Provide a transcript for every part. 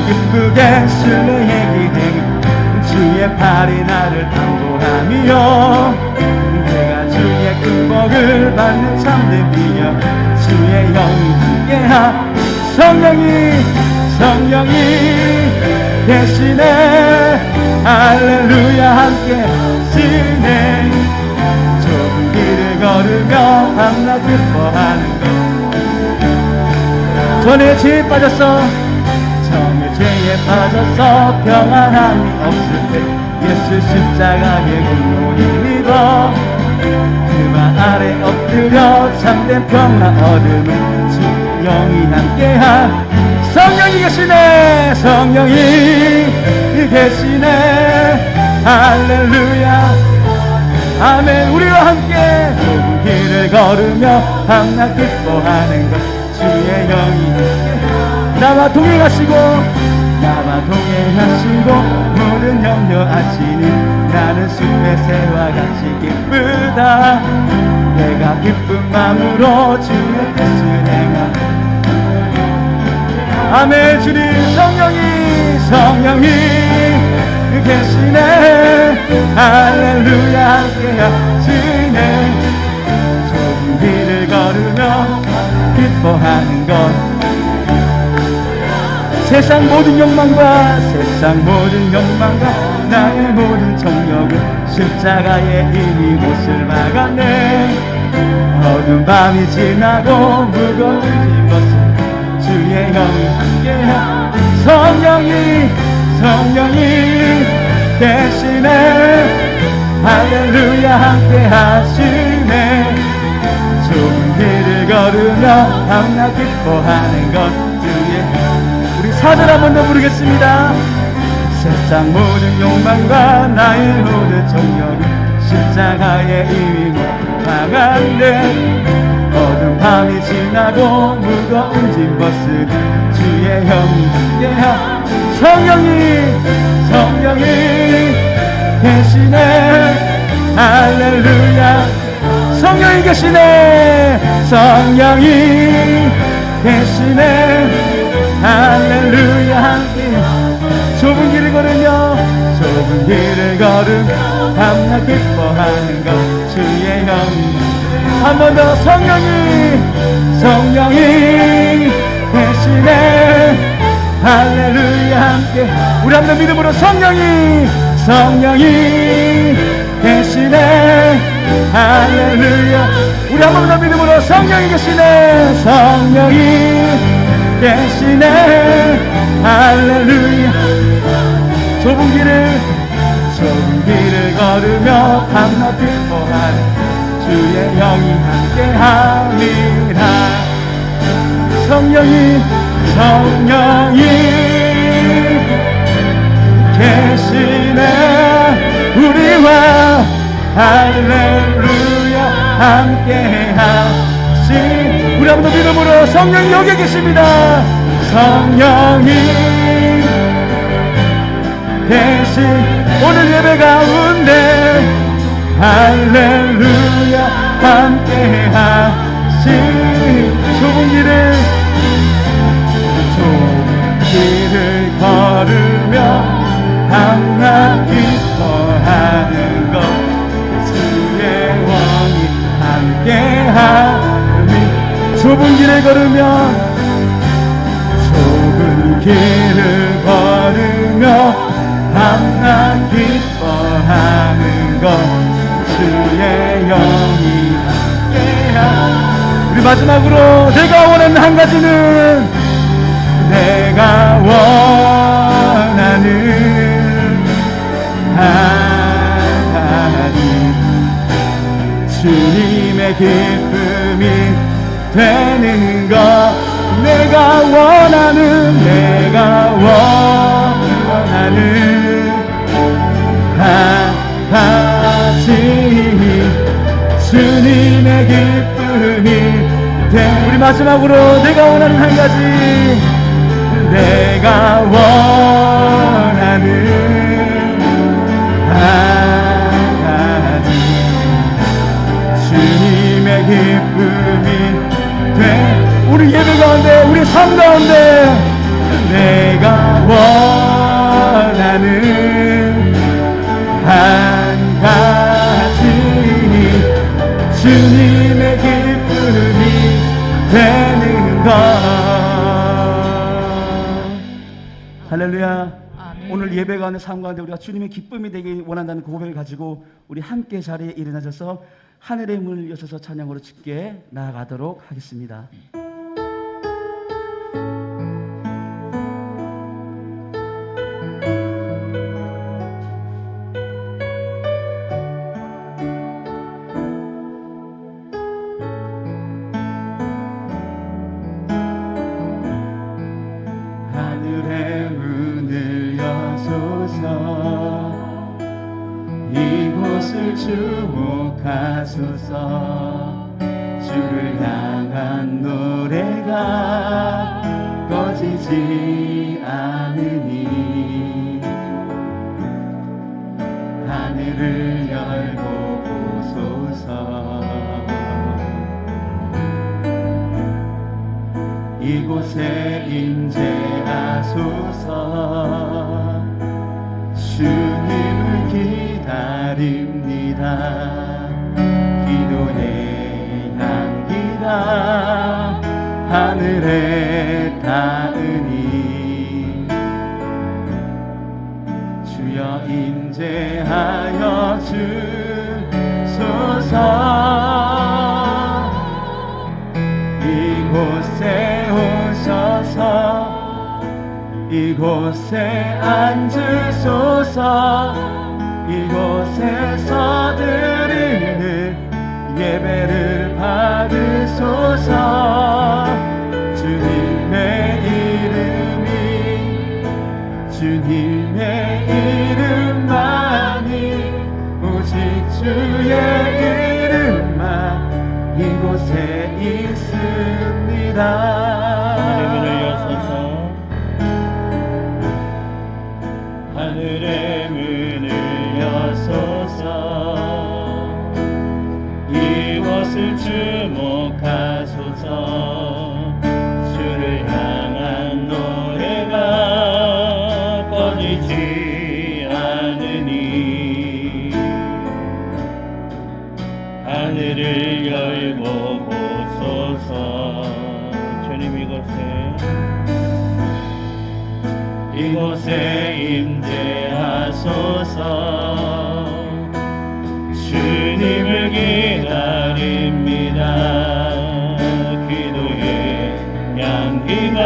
기쁘게 순례의 기행 주의 팔이 나를 담보하며 내가 주의 큰 복을 받는 참된 비결 주의 영이 함께하 성령이 계시네 할렐루야 함께 하시네 좁은 길을 걸으며 밤낮 기뻐하는 것 전에 죄에 빠졌어 정의 죄에 빠져서 평안함이 없을 때 예수 십자가의 공로를 믿어 그만 아래 엎드려 참된 평화 얻음을 주 영이 함께하 성령이 계시네 성령이 계시네 할렐루야 아멘 우리와 함께 좁은 길을 걸으며 밤낮 기뻐하는 것 주의 영이 함께 나와 동행하시고 모든 염려 아시는 나는 숲의 새와 같이 기쁘다 내가 기쁜 마음으로 주의 뜻을 행하 아멘 주님 성령이 계시네 할렐루야 함께 하시네 좁은 길을 걸으며 기뻐하는 것 세상 모든 욕망과 나의 모든 정욕은 십자가에 이미 못을 막았네 어두운 밤이 지나고 무거운 짐벗은 주의 영이 함께하 성령이 계시네 할렐루야 함께 하시네 좁은 길을 걸으며 밤낮 기뻐하는 것 우리 4절 한 번 더 부르겠습니다 세상 모든 욕망과 나의 모든 정욕은 십자가에 이미 막았네 어두운 밤이 지나고 무거운 짐 벗은 주의 영이 함께하 성령이 계시네 할렐루야 성령이 계시네 할렐루야 함께 좁은 길을 걸으며 밤낮 기뻐하는 것 주의 영이 한 번 더 성령이 계시네 할렐루야 함께 우리 한 번 믿음으로 성령이 계시네 할렐루야 우리 한 번 더 믿음으로 성령이 계시네 할렐루야 좁은 길을 걸으며 밤낮 기뻐하는 주의 영이 함께함이라 성령이 계시네 우리와 할렐루야 함께하시 우리 한번 더 믿음으로 성령이 여기 계십니다 성령이 계신 오늘 예배 가운데 할렐루야 함께하시 좁은 길을 걸으며 밤낮 기뻐하는 것 주의 영이 함께하니 좁은 길을 걸으며 밤낮 기뻐하는 것 주의 영이 함께하니 우리 마지막으로 내가 원하는 한 가지는 내가 원하는 한 가지 주님의 기쁨이 되는 것 내가 원하는 한 가지 주님의 기쁨이 우리 마지막으로 내가 원하는 한 가지 내가 원하는 한 가지 주님의 기쁨이 돼 우리 예배 가운데 우리 삶 가운데 내가 원하는 한 가지 주님의 기쁨이 되는 것. 할렐루야. 오늘 예배 가운데 삶 가운데 우리가 주님의 기쁨이 되기 원한다는 그 고백을 가지고 우리 함께 자리에 일어나셔서 하늘의 문을 여셔서 찬양으로 주께 나아가도록 하겠습니다. 하늘의 문을 여소서 이곳을 주목하소서 주를 향한 노래가 꺼지지 않으니 하늘을 열고 보소서 이곳에 임재하소서 주님을 기다립니다. 기도의 향기가 하늘에 닿으니 주여 임재하여 주소서 이곳에 오셔서 이곳에 앉으소서 이곳에서 드리는 예배를 받으소서 주님의 이름만이 오직 주의 이름만 이곳에 있습니다. 하늘의 문을 여소서 이곳을 주목하소서 주를 향한 노래가 꺼지지 않으니 하늘을 열고 보소서 주님 이곳에 임재하소서 주님을 기다립니다. 기도의 향기가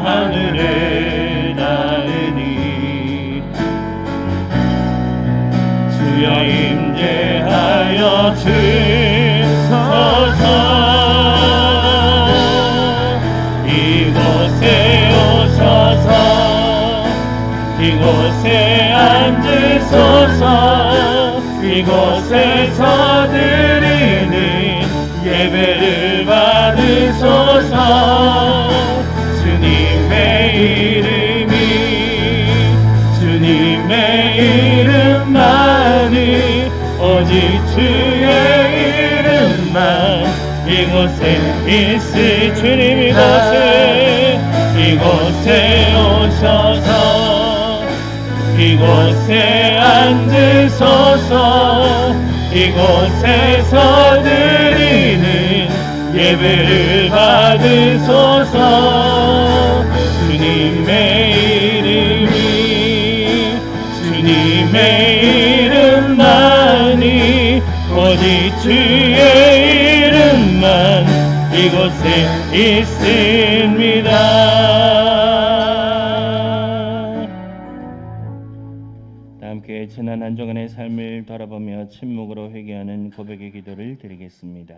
하늘에 닿으니 주여 임재하여 주소서 이곳에 오셔서 이곳에 앉으소서 이곳에서 드리는 예배를 받으소서 주님의 이름만이 오직 주의 이름만 이곳에 있을 주님 이곳에 오셔서 이곳에 앉으소서 이곳에서 드리는 예배를 받으소서 주님의 이름만이 오직 주의 이름만 이곳에 있습니다. 함께 지난 한 주간의 삶을 돌아보며 침묵으로 회개하는 고백의 기도를 드리겠습니다.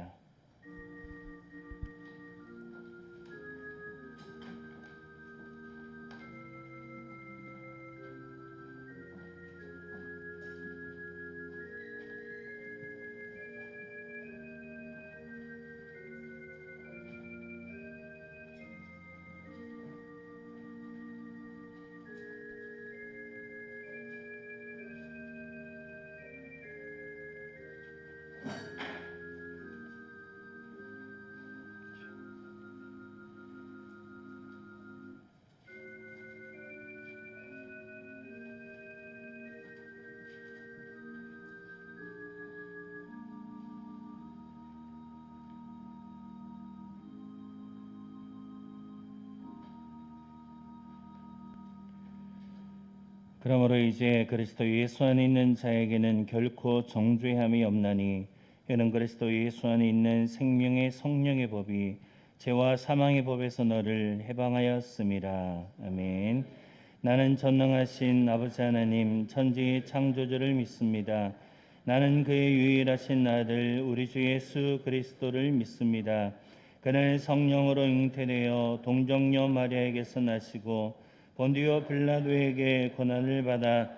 그러므로 이제 그리스도 예수 안에 있는 자에게는 결코 정죄함이 없나니 이는 그리스도 예수 안에 있는 생명의 성령의 법이 죄와 사망의 법에서 너를 해방하였음이라. 아멘. 나는 전능하신 아버지 하나님 천지의 창조주를 믿습니다. 나는 그의 유일하신 아들 우리 주 예수 그리스도를 믿습니다. 그는 성령으로 잉태되어 동정녀 마리아에게서 나시고 본디오 빌라도에게 고난을 받아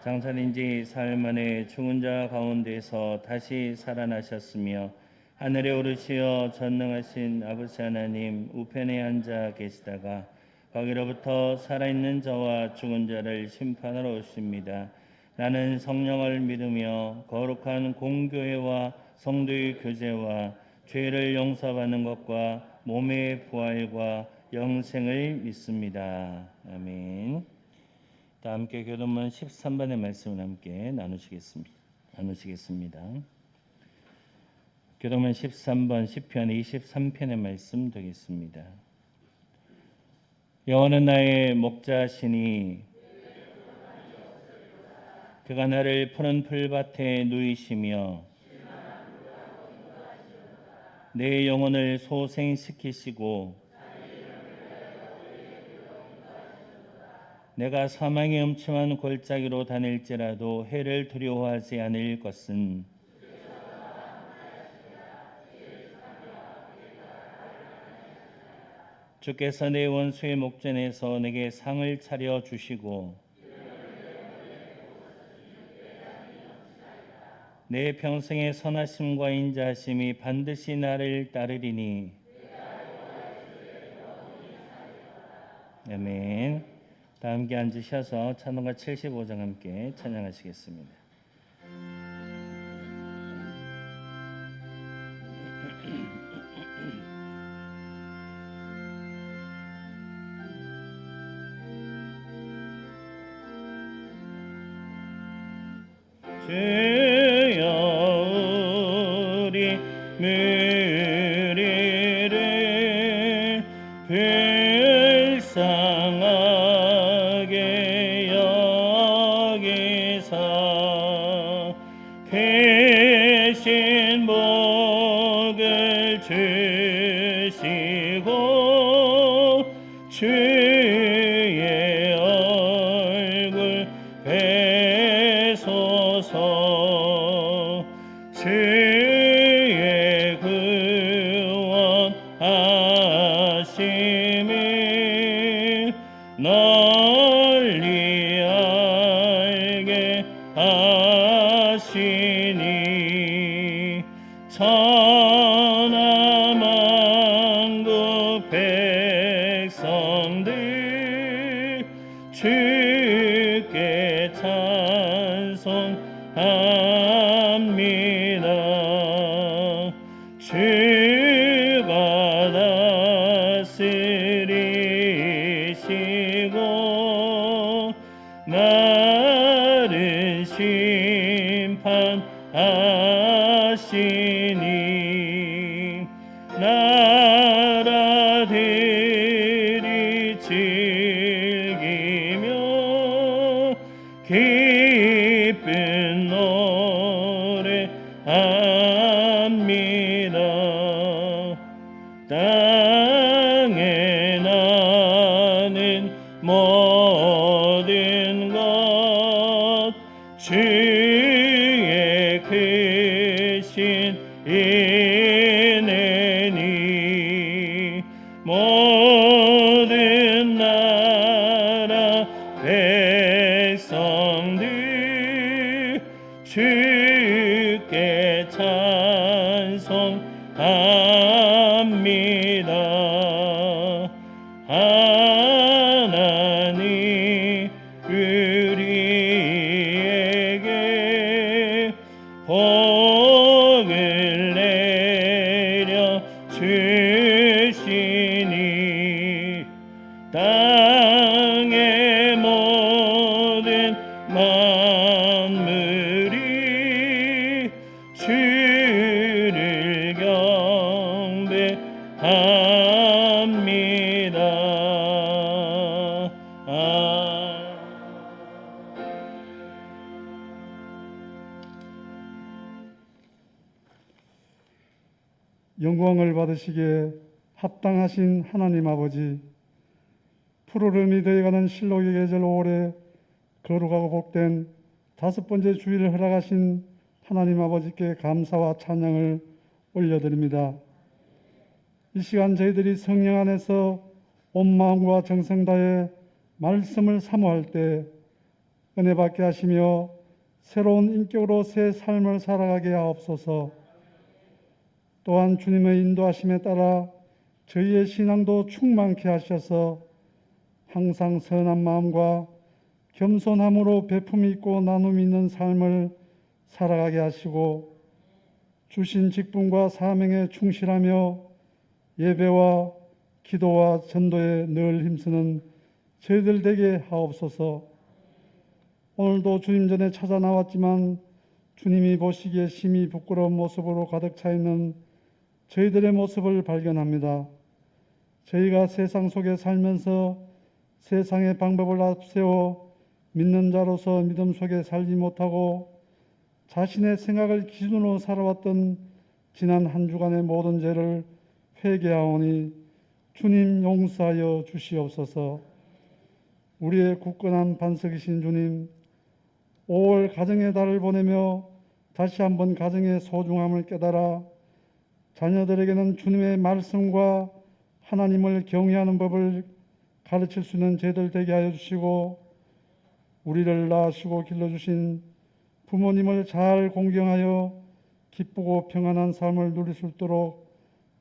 장사된 지 사흘 만에 죽은 자 가운데서 다시 살아나셨으며 하늘에 오르시어 전능하신 아버지 하나님 우편에 앉아 계시다가 거기로부터 살아있는 자와 죽은 자를 심판하러 오십니다. 나는 성령을 믿으며 거룩한 공교회와 성도의 교제와 죄를 용서받는 것과 몸의 부활과 영생을 믿습니다. 아멘. 다 함께 교도문 13번의 말씀을 함께 나누시겠습니다. 교도문 13번 시편 23편의 말씀 되겠습니다. 여호와는 나의 목자시니 그가 나를 푸른 풀밭에 누이시며 내 영혼을 소생시키시고 내가 사망의 음침한 골짜기로 다닐지라도 해를 두려워하지 않을 것은 주께서 내 원수의 목전에서 내게 상을 차려 주시고 내 평생의 선하심과 인자하심이 반드시 나를 따르리니. 아멘. 다 함께 앉으셔서 찬송가 75장 함께 찬양하시겠습니다. 주여 우리 무리를 불쌍하게 여기사 크신 복을 주시고 주의 얼굴 뵈소서. 주의 구원하심을 널리 알게 하시니 천하 만국 백성들 주께 찬송합니다. 주가 다스리시고 나를 심판하시니 나라들이 즐기며 기쁜 노래합니다. 땅에 나는 모든 것 주의 크신 은혜니 모든 나라 백성들 주께 찬송합니다. 하나님 우리에게 복을 내려 주시니 땅의 모든 만물이 주를 경배합니다. 영광을 받으시기에 합당하신 하나님 아버지, 푸르름이 되어가는 실록의 계절 5월에 거룩하고 복된 5번째 주일을 허락하신 하나님 아버지께 감사와 찬양을 올려드립니다. 이 시간 저희들이 성령 안에서 온 마음과 정성 다해 말씀을 사모할 때 은혜 받게 하시며 새로운 인격으로 새 삶을 살아가게 하옵소서. 또한 주님의 인도하심에 따라 저희의 신앙도 충만케 하셔서 항상 선한 마음과 겸손함으로 베품이 있고 나눔이 있는 삶을 살아가게 하시고 주신 직분과 사명에 충실하며 예배와 기도와 전도에 늘 힘쓰는 저희들 되게 하옵소서. 오늘도 주님 전에 찾아 나왔지만 주님이 보시기에 심히 부끄러운 모습으로 가득 차 있는 저희들의 모습을 발견합니다. 저희가 세상 속에 살면서 세상의 방법을 앞세워 믿는 자로서 믿음 속에 살지 못하고 자신의 생각을 기준으로 살아왔던 지난 한 주간의 모든 죄를 회개하오니 주님 용서하여 주시옵소서. 우리의 굳건한 반석이신 주님, 5월 가정의 달을 보내며 다시 한번 가정의 소중함을 깨달아 자녀들에게는 주님의 말씀과 하나님을 경외하는 법을 가르칠 수 있는 제들 되게 하여 주시고 우리를 낳으시고 길러주신 부모님을 잘 공경하여 기쁘고 평안한 삶을 누릴 수 있도록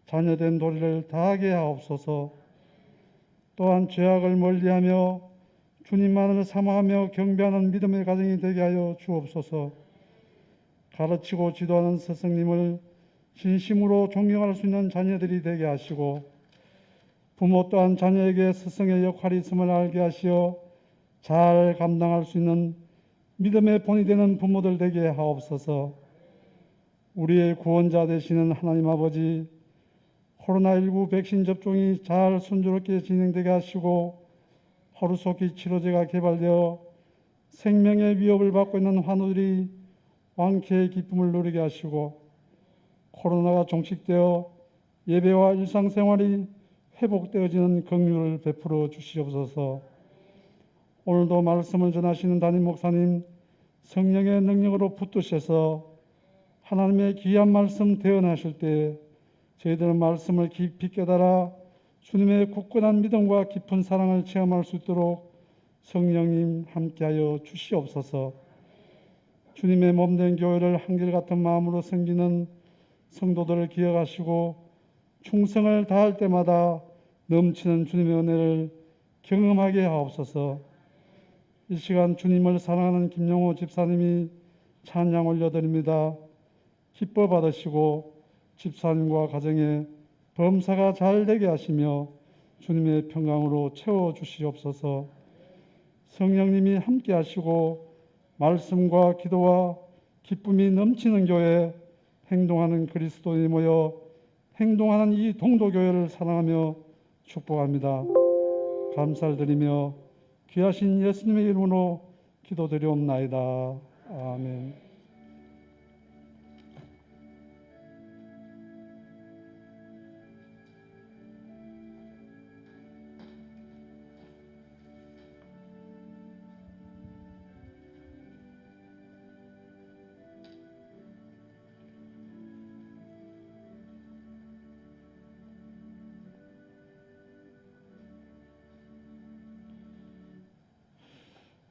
자녀된 도리를 다하게 하옵소서. 또한 죄악을 멀리하며 주님만을 사모하며 경배하는 믿음의 가정이 되게 하여 주옵소서. 가르치고 지도하는 스승님을 진심으로 존경할 수 있는 자녀들이 되게 하시고 부모 또한 자녀에게 스승의 역할이 있음을 알게 하시어 잘 감당할 수 있는 믿음의 본이 되는 부모들 되게 하옵소서. 우리의 구원자 되시는 하나님 아버지, 코로나19 백신 접종이 잘 순조롭게 진행되게 하시고 하루속히 치료제가 개발되어 생명의 위협을 받고 있는 환우들이 완쾌의 기쁨을 누리게 하시고 코로나가 종식되어 예배와 일상생활이 회복되어지는 긍휼을 베풀어 주시옵소서. 오늘도 말씀을 전하시는 담임 목사님 성령의 능력으로 붙드셔서 하나님의 귀한 말씀 대언하실 때 저희들은 말씀을 깊이 깨달아 주님의 굳건한 믿음과 깊은 사랑을 체험할 수 있도록 성령님 함께하여 주시옵소서. 주님의 몸된 교회를 한결같은 마음으로 섬기는 성도들을 기억하시고 충성을 다할 때마다 넘치는 주님의 은혜를 경험하게 하옵소서. 이 시간 주님을 사랑하는 김용호 집사님이 찬양 올려드립니다. 기뻐 받으시고 집사님과 가정에 범사가 잘 되게 하시며 주님의 평강으로 채워주시옵소서. 성령님이 함께 하시고 말씀과 기도와 기쁨이 넘치는 교회, 행동하는 그리스도인이 모여 행동하는 이 동도교회를 사랑하며 축복합니다. 감사를 드리며 귀하신 예수님의 이름으로 기도드리옵나이다. 아멘.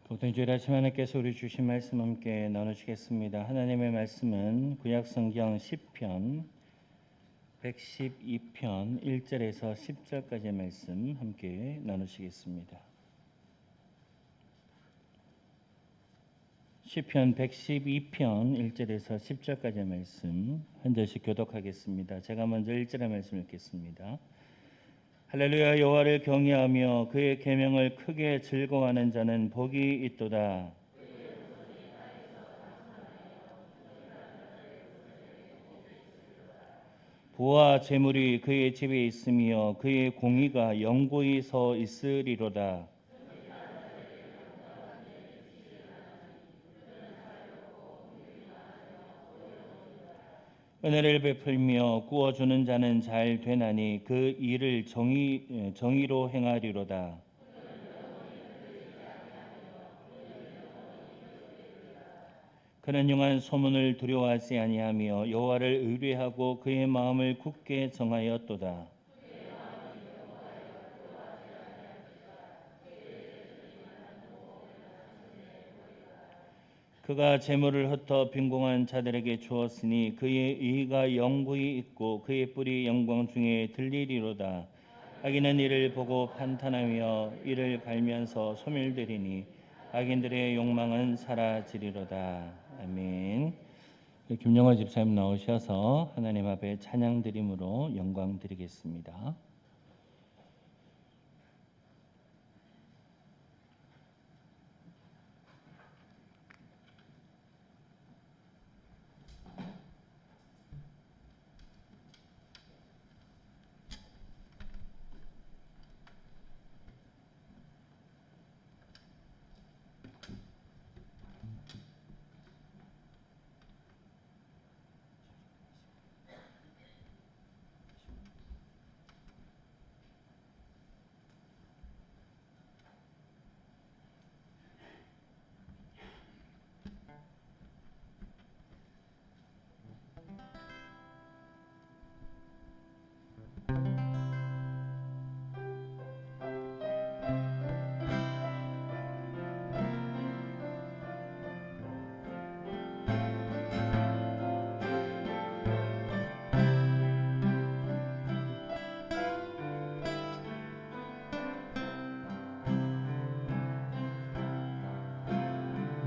복된 주일 아침 하나님께서 우리 주신 말씀 함께 나누시겠습니다. 하나님의 말씀은 구약 성경 시편 112편 1절에서 10절까지의 말씀 함께 나누시겠습니다. 시편 112편 1절에서 10절까지의 말씀 한 절씩 교독하겠습니다. 제가 먼저 1절의 말씀 읽겠습니다. 할렐루야. 여호와를 경외하며 그의 계명을 크게 즐거워하는 자는 복이 있도다. 부와 재물이 그의 집에 있으며 그의 공의가 영구히 서 있으리로다. 은혜를 베풀며 구워주는 자는 잘 되나니 그 일을 정의로 행하리로다. 그는 용한 소문을 두려워하지 아니하며 여호와를 의뢰하고 그의 마음을 굳게 정하였도다. 그가 재물을 흩어 빈궁한 자들에게 주었으니 그의 의가 영구히 있고 그의 뿔이 영광 중에 들리리로다. 악인은 이를 보고 판탄하며 이를 갈면서 소멸되리니 악인들의 욕망은 사라지리로다. 아멘. 김영화 집사님 나오셔서 하나님 앞에 찬양 드림으로 영광 드리겠습니다.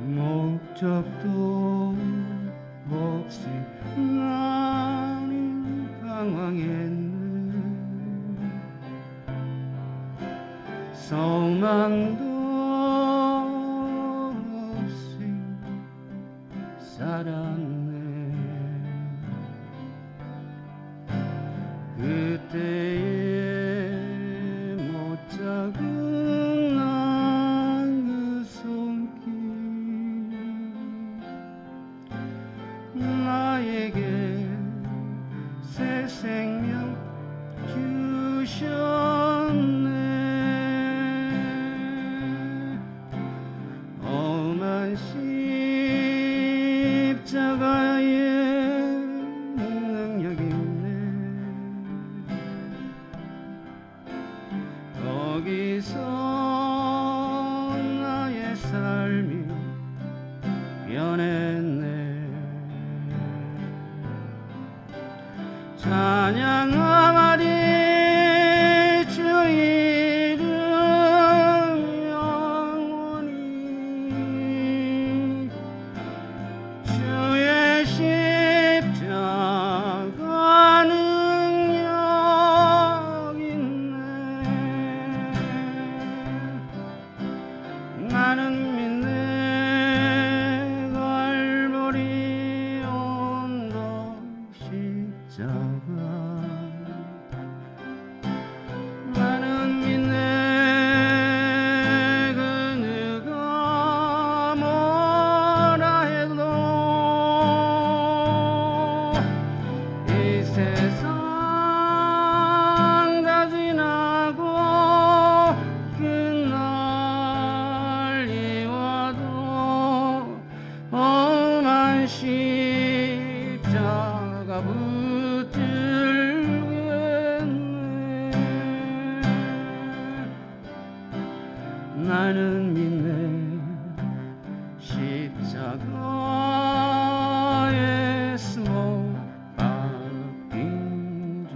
목적도 없이 나는 방황했네. 소망도 없이 살았네. 그때에 못 잡은 그 손길 나에게 새 생명 주셨네. 험한 십자가의 능력이 있네. 거기서 나의 삶이 변했네. 찬양하리 주 이름 영원히. 주의 십자가 능력 있네. 나는 믿네. 갈보리 언덕 십자가. 나는 믿네. 그 누가 뭐라 해도 이 세상 다 지나고 끝날이 와도 험한 십자가 붙들겠네. 나는 믿네. 십자가에서 못 박힌 주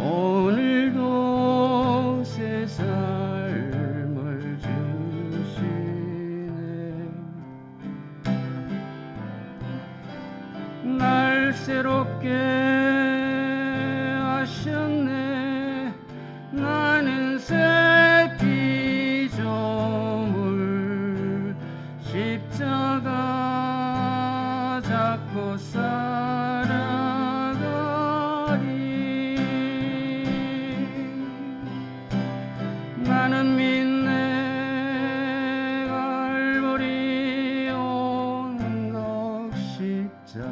오늘도 새 삶을 주시네. 날 새롭게 하셨네. 나는 새 피조물 십자가 잡고 살아가리. 나는 믿네. 갈보리 언덕 십자가.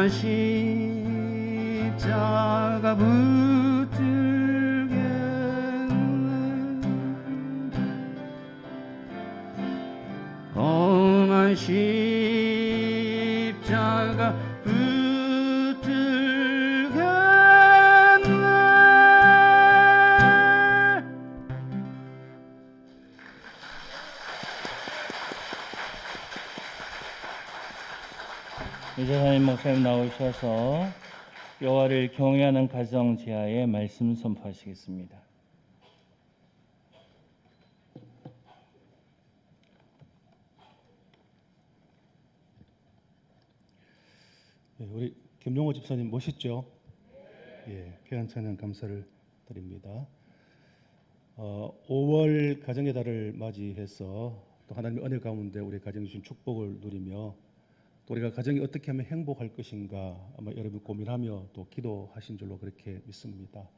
험한 십자가 붙들겠네. 험한 십자가 붙들겠네. 이재사님 목사님 나오셔서 여호와를 경외하는 가정 제하의 말씀 선포하시겠습니다. 네, 우리 김용호 집사님 멋있죠? 예, 귀한 찬양 감사를 드립니다. 5월 가정의 달을 맞이해서 또 하나님의 은혜 가운데 우리 가정에 주신 축복을 누리며 또 우리가 가정이 어떻게 하면 행복할 것인가 아마 여러분 고민하며 또 기도하신 줄로 그렇게 믿습니다.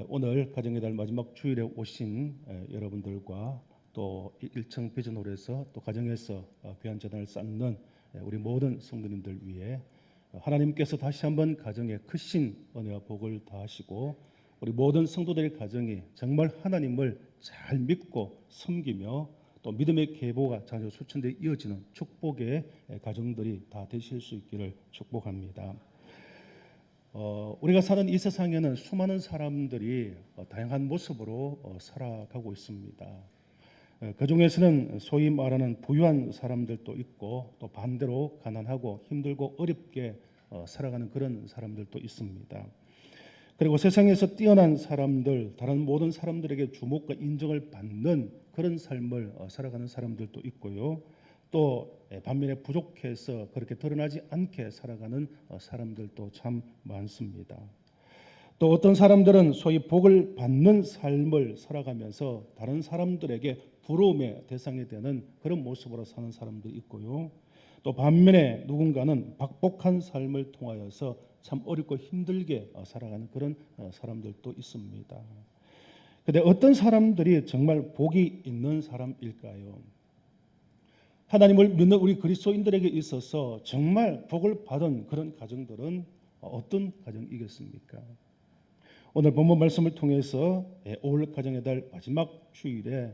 오늘 가정의 달 마지막 주일에 오신 여러분들과 또 1층 비전홀에서 또 가정에서 귀한 재단을 쌓는 우리 모든 성도님들 위해 하나님께서 다시 한번 가정에 크신 은혜와 복을 다하시고 우리 모든 성도들의 가정이 정말 하나님을 잘 믿고 섬기며 또 믿음의 계보가 자녀 수천대 이어지는 축복의 가정들이 다 되실 수 있기를 축복합니다. 우리가 사는 이 세상에는 수많은 사람들이 다양한 모습으로 살아가고 있습니다. 그 중에서는 소위 말하는 부유한 사람들도 있고 또 반대로 가난하고 힘들고 어렵게 살아가는 그런 사람들도 있습니다. 그리고 세상에서 뛰어난 사람들, 다른 모든 사람들에게 주목과 인정을 받는 그런 삶을 살아가는 사람들도 있고요. 또 반면에 부족해서 그렇게 드러나지 않게 살아가는 사람들도 참 많습니다. 또 어떤 사람들은 소위 복을 받는 삶을 살아가면서 다른 사람들에게 부러움의 대상이 되는 그런 모습으로 사는 사람도 있고요. 또 반면에 누군가는 박복한 삶을 통하여서 참 어렵고 힘들게 살아가는 그런 사람들도 있습니다. 그런데 어떤 사람들이 정말 복이 있는 사람일까요? 하나님을 믿는 우리 그리스도인들에게 있어서 정말 복을 받은 그런 가정들은 어떤 가정이겠습니까? 오늘 본문 말씀을 통해서 5월 가정의 달 마지막 주일에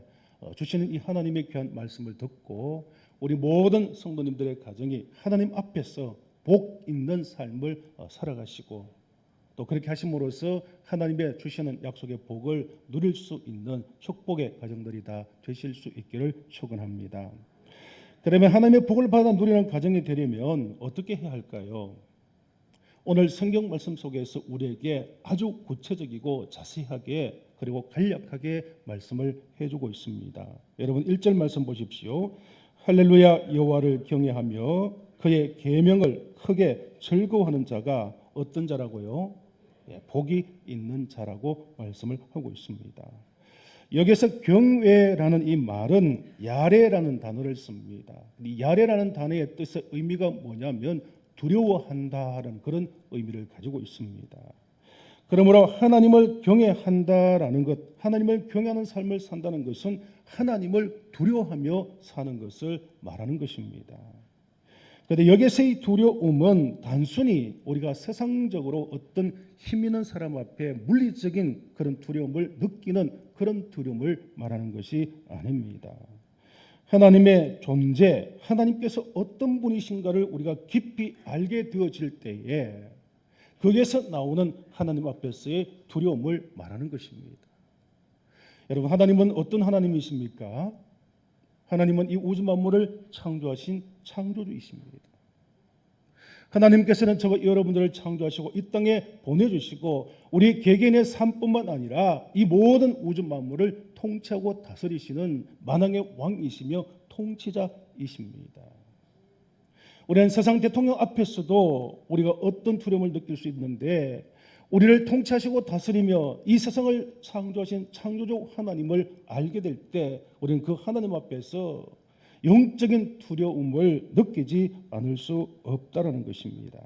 주시는 이 하나님의 귀한 말씀을 듣고 우리 모든 성도님들의 가정이 하나님 앞에서 복 있는 삶을 살아가시고 또 그렇게 하심으로써 하나님의 주시는 약속의 복을 누릴 수 있는 축복의 가정들이 다 되실 수 있기를 축원합니다. 그러면 하나님의 복을 받아 누리는 가정이 되려면 어떻게 해야 할까요? 오늘 성경 말씀 속에서 우리에게 아주 구체적이고 자세하게 그리고 간략하게 말씀을 해주고 있습니다. 여러분 1절 말씀 보십시오. 할렐루야 여호와를 경외하며 그의 계명을 크게 즐거워하는 자가 어떤 자라고요? 복이 있는 자라고 말씀을 하고 있습니다. 여기서 경외라는 이 말은 야레라는 단어를 씁니다. 이 야레라는 단어의 뜻의 의미가 뭐냐면 두려워한다라는 그런 의미를 가지고 있습니다. 그러므로 하나님을 경외한다라는 것, 하나님을 경외하는 삶을 산다는 것은 하나님을 두려워하며 사는 것을 말하는 것입니다. 그런데 여기서의 두려움은 단순히 우리가 세상적으로 어떤 힘 있는 사람 앞에 물리적인 그런 두려움을 느끼는 그런 두려움을 말하는 것이 아닙니다. 하나님의 존재, 하나님께서 어떤 분이신가를 우리가 깊이 알게 되어질 때에 거기에서 나오는 하나님 앞에서의 두려움을 말하는 것입니다. 여러분, 하나님은 어떤 하나님이십니까? 하나님은 이 우주 만물을 창조하신 창조주이십니다. 하나님께서는 저와 여러분들을 창조하시고 이 땅에 보내주시고 우리 개개인의 삶뿐만 아니라 이 모든 우주 만물을 통치하고 다스리시는 만왕의 왕이시며 통치자이십니다. 우리는 세상 대통령 앞에서도 우리가 어떤 두려움을 느낄 수 있는데 우리를 통치하시고 다스리며 이 세상을 창조하신 창조주 하나님을 알게 될 때 우리는 그 하나님 앞에서 영적인 두려움을 느끼지 않을 수 없다라는 것입니다.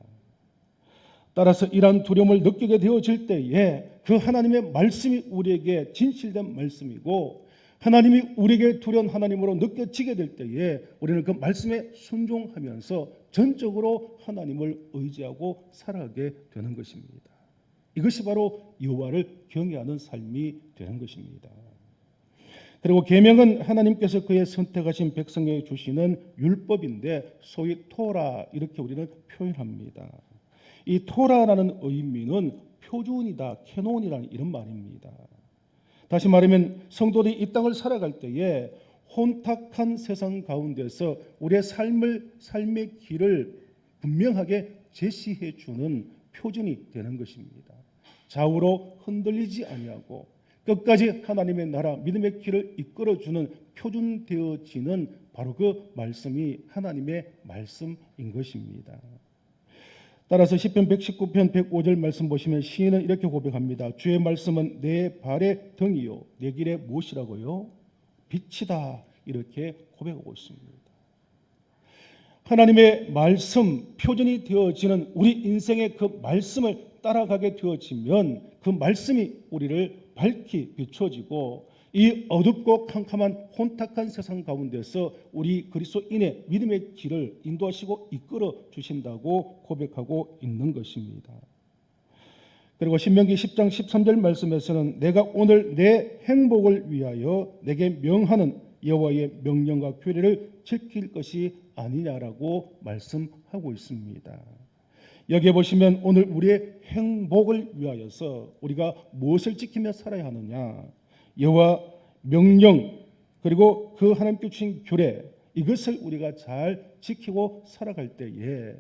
따라서 이러한 두려움을 느끼게 되어질 때에 그 하나님의 말씀이 우리에게 진실된 말씀이고 하나님이 우리에게 두려운 하나님으로 느껴지게 될 때에 우리는 그 말씀에 순종하면서 전적으로 하나님을 의지하고 살아가게 되는 것입니다. 이것이 바로 여호와를 경외하는 삶이 되는 것입니다. 그리고 계명은 하나님께서 그의 선택하신 백성에게 주시는 율법인데 소위 토라 이렇게 우리는 표현합니다. 이 토라라는 의미는 표준이다, 캐논이라는 이런 말입니다. 다시 말하면 성도들이 이 땅을 살아갈 때에 혼탁한 세상 가운데서 우리의 삶의 길을 분명하게 제시해 주는 표준이 되는 것입니다. 좌우로 흔들리지 아니하고 끝까지 하나님의 나라 믿음의 길을 이끌어주는 표준되어지는 바로 그 말씀이 하나님의 말씀인 것입니다. 따라서 시편 119편 105절 말씀 보시면 시인은 이렇게 고백합니다. 주의 말씀은 내 발의 등이요 내 길의 무엇이라고요? 빛이다 이렇게 고백하고 있습니다. 하나님의 말씀 표준이 되어지는 우리 인생의 그 말씀을 따라가게 되어지면 그 말씀이 우리를 밝히 비춰지고 이 어둡고 캄캄한 혼탁한 세상 가운데서 우리 그리스도인의 믿음의 길을 인도하시고 이끌어 주신다고 고백하고 있는 것입니다. 그리고 신명기 10장 13절 말씀에서는 내가 오늘 내 행복을 위하여 내게 명하는 여호와의 명령과 규례를 지킬 것이 아니냐라고 말씀하고 있습니다. 여기에 보시면 오늘 우리의 행복을 위하여서 우리가 무엇을 지키며 살아야 하느냐, 여호와 명령 그리고 그 하나님께 주신 규례 이것을 우리가 잘 지키고 살아갈 때에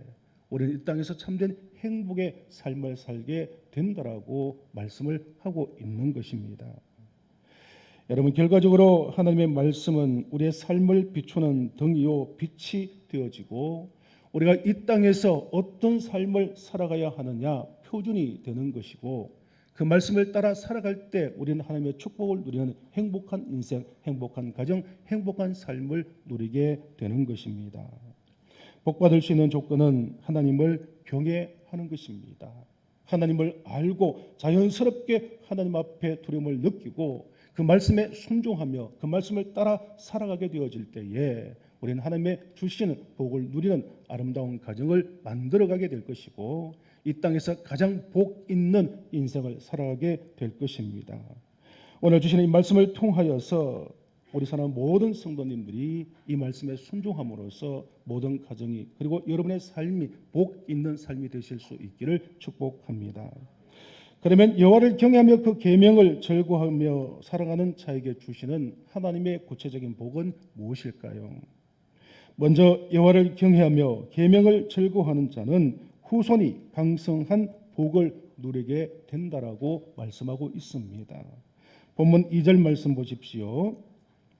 우리는 이 땅에서 참된 행복의 삶을 살게 된다라고 말씀을 하고 있는 것입니다. 여러분 결과적으로 하나님의 말씀은 우리의 삶을 비추는 등이요 빛이 되어지고 우리가 이 땅에서 어떤 삶을 살아가야 하느냐 표준이 되는 것이고 그 말씀을 따라 살아갈 때 우리는 하나님의 축복을 누리는 행복한 인생, 행복한 가정, 행복한 삶을 누리게 되는 것입니다. 복받을 수 있는 조건은 하나님을 경외하는 것입니다. 하나님을 알고 자연스럽게 하나님 앞에 두려움을 느끼고 그 말씀에 순종하며 그 말씀을 따라 살아가게 되어질 때에 우리는 하나님의 주시는 복을 누리는 아름다운 가정을 만들어가게 될 것이고 이 땅에서 가장 복 있는 인생을 살아가게 될 것입니다. 오늘 주시는 이 말씀을 통하여서 우리 사는 모든 성도님들이 이 말씀에 순종함으로써 모든 가정이 그리고 여러분의 삶이 복 있는 삶이 되실 수 있기를 축복합니다. 그러면 여호와를 경외하며 그 계명을 절구하며 살아가는 자에게 주시는 하나님의 구체적인 복은 무엇일까요? 먼저 여호와를 경외하며 계명을 절구하는 자는 후손이 강성한 복을 누리게 된다라고 말씀하고 있습니다. 본문 2절 말씀 보십시오.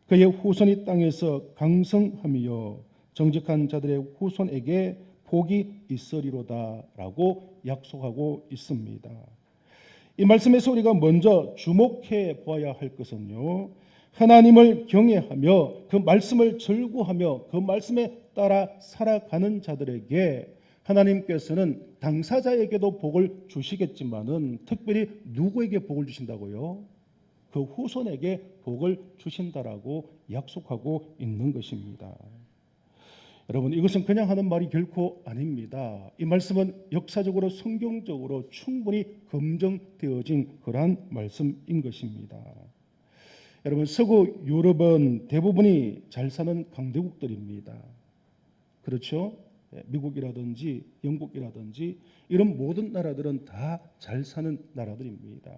그의 후손이 땅에서 강성하며 정직한 자들의 후손에게 복이 있으리로다라고 약속하고 있습니다. 이 말씀에서 우리가 먼저 주목해 보아야 할 것은요. 하나님을 경외하며 그 말씀을 절구하며 그 말씀에 따라 살아가는 자들에게 하나님께서는 당사자에게도 복을 주시겠지만은 특별히 누구에게 복을 주신다고요? 그 후손에게 복을 주신다라고 약속하고 있는 것입니다. 여러분 이것은 그냥 하는 말이 결코 아닙니다. 이 말씀은 역사적으로 성경적으로 충분히 검증되어진 그러한 말씀인 것입니다. 여러분 서구 유럽은 대부분이 잘 사는 강대국들입니다. 그렇죠? 미국이라든지 영국이라든지 이런 모든 나라들은 다 잘 사는 나라들입니다.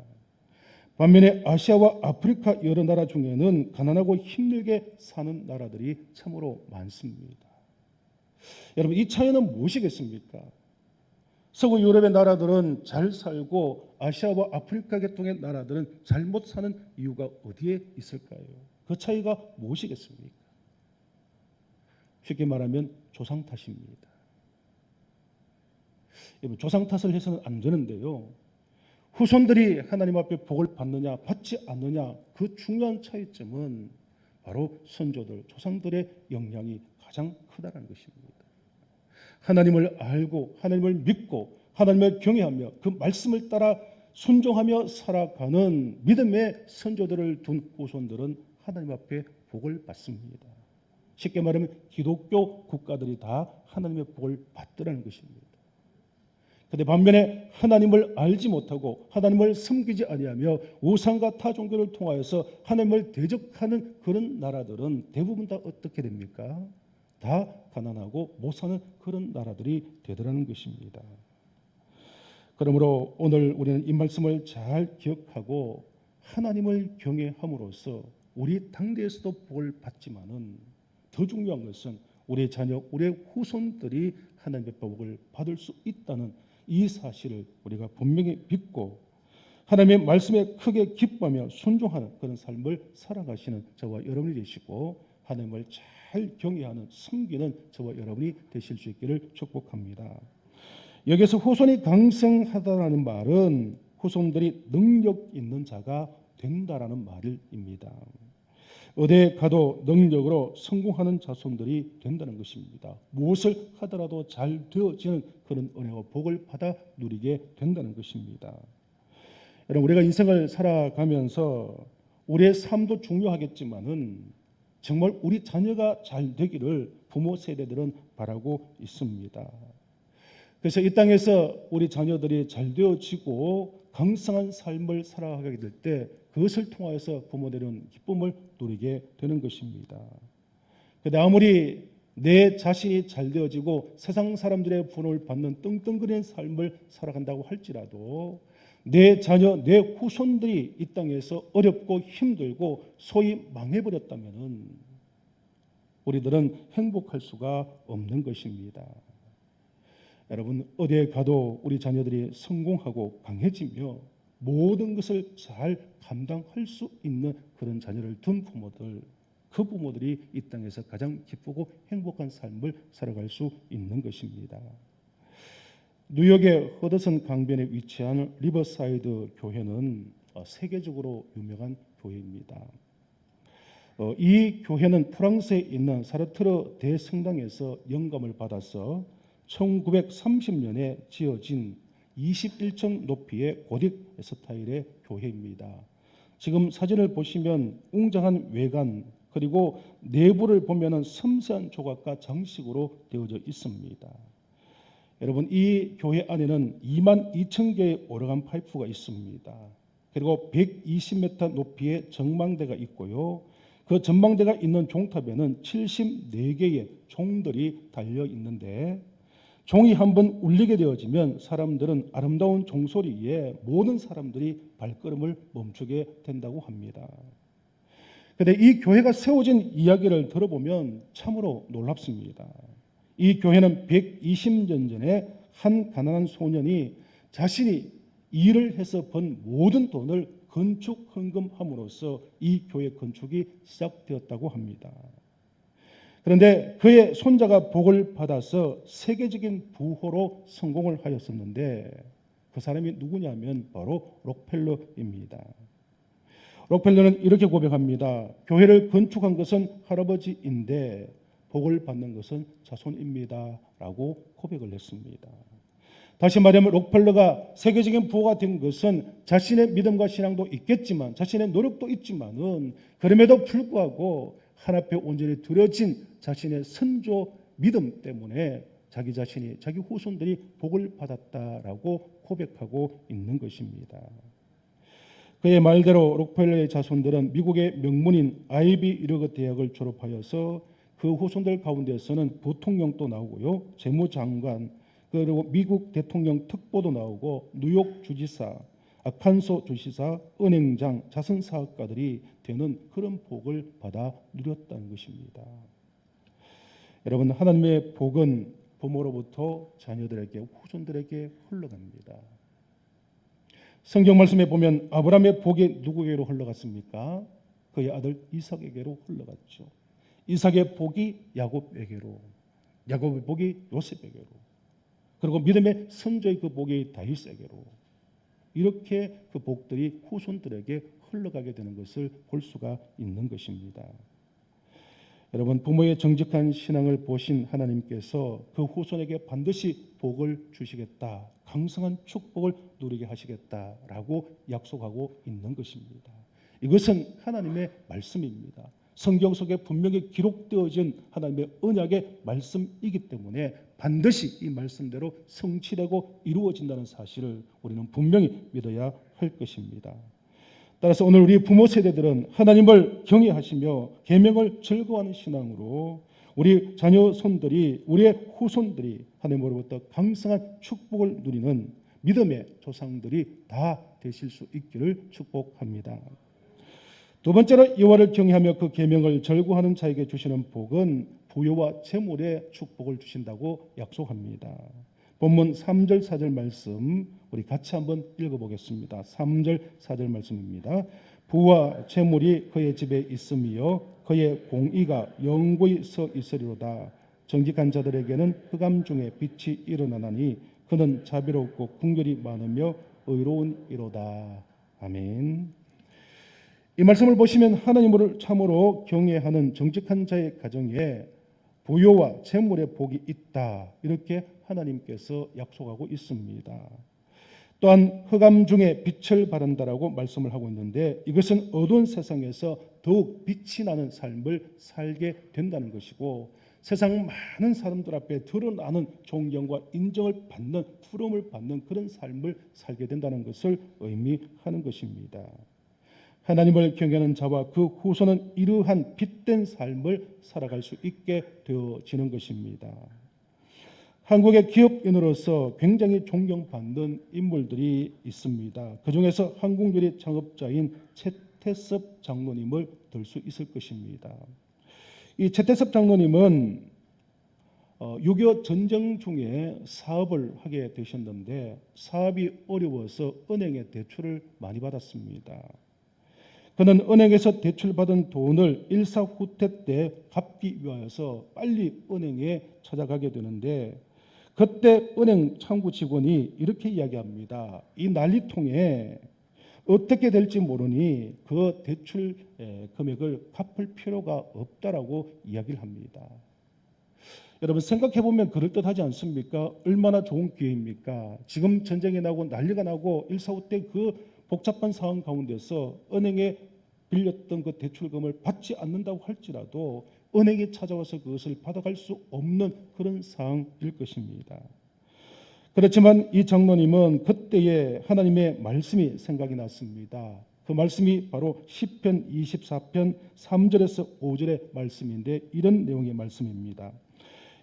반면에 아시아와 아프리카 여러 나라 중에는 가난하고 힘들게 사는 나라들이 참으로 많습니다. 여러분 이 차이는 무엇이겠습니까? 서구 유럽의 나라들은 잘 살고 아시아와 아프리카 계통의 나라들은 잘못 사는 이유가 어디에 있을까요? 그 차이가 무엇이겠습니까? 쉽게 말하면 조상 탓입니다. 여러분 조상 탓을 해서는 안 되는데요. 후손들이 하나님 앞에 복을 받느냐 받지 않느냐 그 중요한 차이점은 바로 선조들, 조상들의 영향이 가장 크다는 것입니다. 하나님을 알고 하나님을 믿고 하나님을 경외하며 그 말씀을 따라 순종하며 살아가는 믿음의 선조들을 둔 후손들은 하나님 앞에 복을 받습니다. 쉽게 말하면 기독교 국가들이 다 하나님의 복을 받더라는 것입니다. 그런데 반면에 하나님을 알지 못하고 하나님을 섬기지 아니하며 우상과 타 종교를 통하여서 하나님을 대적하는 그런 나라들은 대부분 다 어떻게 됩니까? 다 가난하고 못 사는 그런 나라들이 되더라는 것입니다. 그러므로 오늘 우리는 이 말씀을 잘 기억하고 하나님을 경외함으로써 우리 당대에서도 복을 받지만은 더 중요한 것은 우리의 자녀, 우리의 후손들이 하나님의 복을 받을 수 있다는 이 사실을 우리가 분명히 믿고 하나님의 말씀에 크게 기뻐하며 순종하는 그런 삶을 살아가시는 저와 여러분이 되시고 하나님을 잘 경외하는 섬기는 저와 여러분이 되실 수 있기를 축복합니다. 여기서 후손이 강성하다라는 말은 후손들이 능력 있는 자가 된다라는 말입니다. 어디에 가도 능력으로 성공하는 자손들이 된다는 것입니다. 무엇을 하더라도 잘 되어지는 그런 은혜와 복을 받아 누리게 된다는 것입니다. 여러분, 우리가 인생을 살아가면서 우리의 삶도 중요하겠지만은 정말 우리 자녀가 잘 되기를 부모 세대들은 바라고 있습니다. 그래서 이 땅에서 우리 자녀들이 잘 되어지고 강성한 삶을 살아가게 될 때 그것을 통하여서 부모들은 기쁨을 누리게 되는 것입니다. 그런데 아무리 내 자신이 잘 되어지고 세상 사람들의 분을 받는 떵떵거리는 삶을 살아간다고 할지라도 내 자녀, 내 후손들이 이 땅에서 어렵고 힘들고 소위 망해버렸다면 우리들은 행복할 수가 없는 것입니다. 여러분, 어디에 가도 우리 자녀들이 성공하고 강해지며 모든 것을 잘 감당할 수 있는 그런 자녀를 둔 부모들, 그 부모들이 이 땅에서 가장 기쁘고 행복한 삶을 살아갈 수 있는 것입니다. 뉴욕의 허드슨 강변에 위치한 리버사이드 교회는 세계적으로 유명한 교회입니다. 이 교회는 프랑스에 있는 사르트르 대성당에서 영감을 받아서 1930년에 지어진 21층 높이의 고딕 스타일의 교회입니다. 지금 사진을 보시면 웅장한 외관 그리고 내부를 보면은 섬세한 조각과 장식으로 되어져 있습니다. 여러분, 이 교회 안에는 22,000개의 오르간 파이프가 있습니다. 그리고 120m 높이의 전망대가 있고요. 그 전망대가 있는 종탑에는 74개의 종들이 달려 있는데 종이 한번 울리게 되어지면 사람들은 아름다운 종소리에 모든 사람들이 발걸음을 멈추게 된다고 합니다. 그런데 이 교회가 세워진 이야기를 들어보면 참으로 놀랍습니다. 이 교회는 120년 전에 한 가난한 소년이 자신이 일을 해서 번 모든 돈을 건축 헌금함으로써 이 교회 건축이 시작되었다고 합니다. 그런데 그의 손자가 복을 받아서 세계적인 부호로 성공을 하였었는데 그 사람이 누구냐면 바로 록펠러입니다. 록펠러는 이렇게 고백합니다. 교회를 건축한 것은 할아버지인데 복을 받는 것은 자손입니다 라고 고백을 했습니다. 다시 말하면 록펠러가 세계적인 부호가 된 것은 자신의 믿음과 신앙도 있겠지만 자신의 노력도 있지만은 그럼에도 불구하고 하나님께 온전히 드려진 자신의 선조 믿음 때문에 자기 자신이 자기 후손들이 복을 받았다라고 고백하고 있는 것입니다. 그의 말대로 록펠러의 자손들은 미국의 명문인 아이비 이러그 대학을 졸업하여서 그 후손들 가운데서는 부통령도 나오고요, 재무장관 그리고 미국 대통령 특보도 나오고 뉴욕 주지사, 아칸소 주지사, 은행장, 자선사업가들이 되는 그런 복을 받아 누렸다는 것입니다. 여러분, 하나님의 복은 부모로부터 자녀들에게 후손들에게 흘러갑니다. 성경 말씀에 보면 아브라함의 복이 누구에게로 흘러갔습니까? 그의 아들 이삭에게로 흘러갔죠. 이삭의 복이 야곱에게로, 야곱의 복이 요셉에게로, 그리고 믿음의 선조의 그 복이 다윗에게로, 이렇게 그 복들이 후손들에게 흘러가게 되는 것을 볼 수가 있는 것입니다. 여러분, 부모의 정직한 신앙을 보신 하나님께서 그 후손에게 반드시 복을 주시겠다, 강성한 축복을 누리게 하시겠다라고 약속하고 있는 것입니다. 이것은 하나님의 말씀입니다. 성경 속에 분명히 기록되어진 하나님의 언약의 말씀이기 때문에 반드시 이 말씀대로 성취되고 이루어진다는 사실을 우리는 분명히 믿어야 할 것입니다. 따라서 오늘 우리 부모 세대들은 하나님을 경외하시며 계명을 즐거워하는 신앙으로 우리 자녀 손들이, 우리의 후손들이 하나님으로부터 강성한 축복을 누리는 믿음의 조상들이 다 되실 수 있기를 축복합니다. 두 번째로 여호와를 경외하며 그 계명을 절구하는 자에게 주시는 복은 부요와 재물의 축복을 주신다고 약속합니다. 본문 3절 4절 말씀 우리 같이 한번 읽어보겠습니다. 3절 4절 말씀입니다. 부와 재물이 그의 집에 있으며 그의 공의가 영구히 서 있으리로다. 정직한 자들에게는 흑암 중에 빛이 일어나나니 그는 자비롭고 긍휼이 많으며 의로운이로다. 아멘. 이 말씀을 보시면 하나님을 참으로 경외하는 정직한 자의 가정에 부요와 재물의 복이 있다. 이렇게 하나님께서 약속하고 있습니다. 또한 흑암 중에 빛을 바란다라고 말씀을 하고 있는데 이것은 어두운 세상에서 더욱 빛이 나는 삶을 살게 된다는 것이고 세상 많은 사람들 앞에 드러나는 존경과 인정을 받는 부름을 받는 그런 삶을 살게 된다는 것을 의미하는 것입니다. 하나님을 경외하는 자와 그 후손은 이러한 빛된 삶을 살아갈 수 있게 되어지는 것입니다. 한국의 기업인으로서 굉장히 존경받는 인물들이 있습니다. 그중에서 한국유리 창업자인 최태섭 장로님을 들 수 있을 것입니다. 이 최태섭 장로님은 6.25 전쟁 중에 사업을 하게 되셨는데 사업이 어려워서 은행에 대출을 많이 받았습니다. 그는 은행에서 대출받은 돈을 일사후퇴 때 갚기 위하여서 빨리 은행에 찾아가게 되는데 그때 은행 창구 직원이 이렇게 이야기합니다. 이 난리통에 어떻게 될지 모르니 그 대출 금액을 갚을 필요가 없다라고 이야기를 합니다. 여러분 생각해 보면 그럴듯하지 않습니까? 얼마나 좋은 기회입니까? 지금 전쟁이 나고 난리가 나고 일사후퇴 그 복잡한 상황 가운데서 은행에 빌렸던 그 대출금을 받지 않는다고 할지라도 은행에 찾아와서 그것을 받아갈 수 없는 그런 상황일 것입니다. 그렇지만 이 장로님은 그때의 하나님의 말씀이 생각이 났습니다. 그 말씀이 바로 시편 24편 3절에서 5절의 말씀인데 이런 내용의 말씀입니다.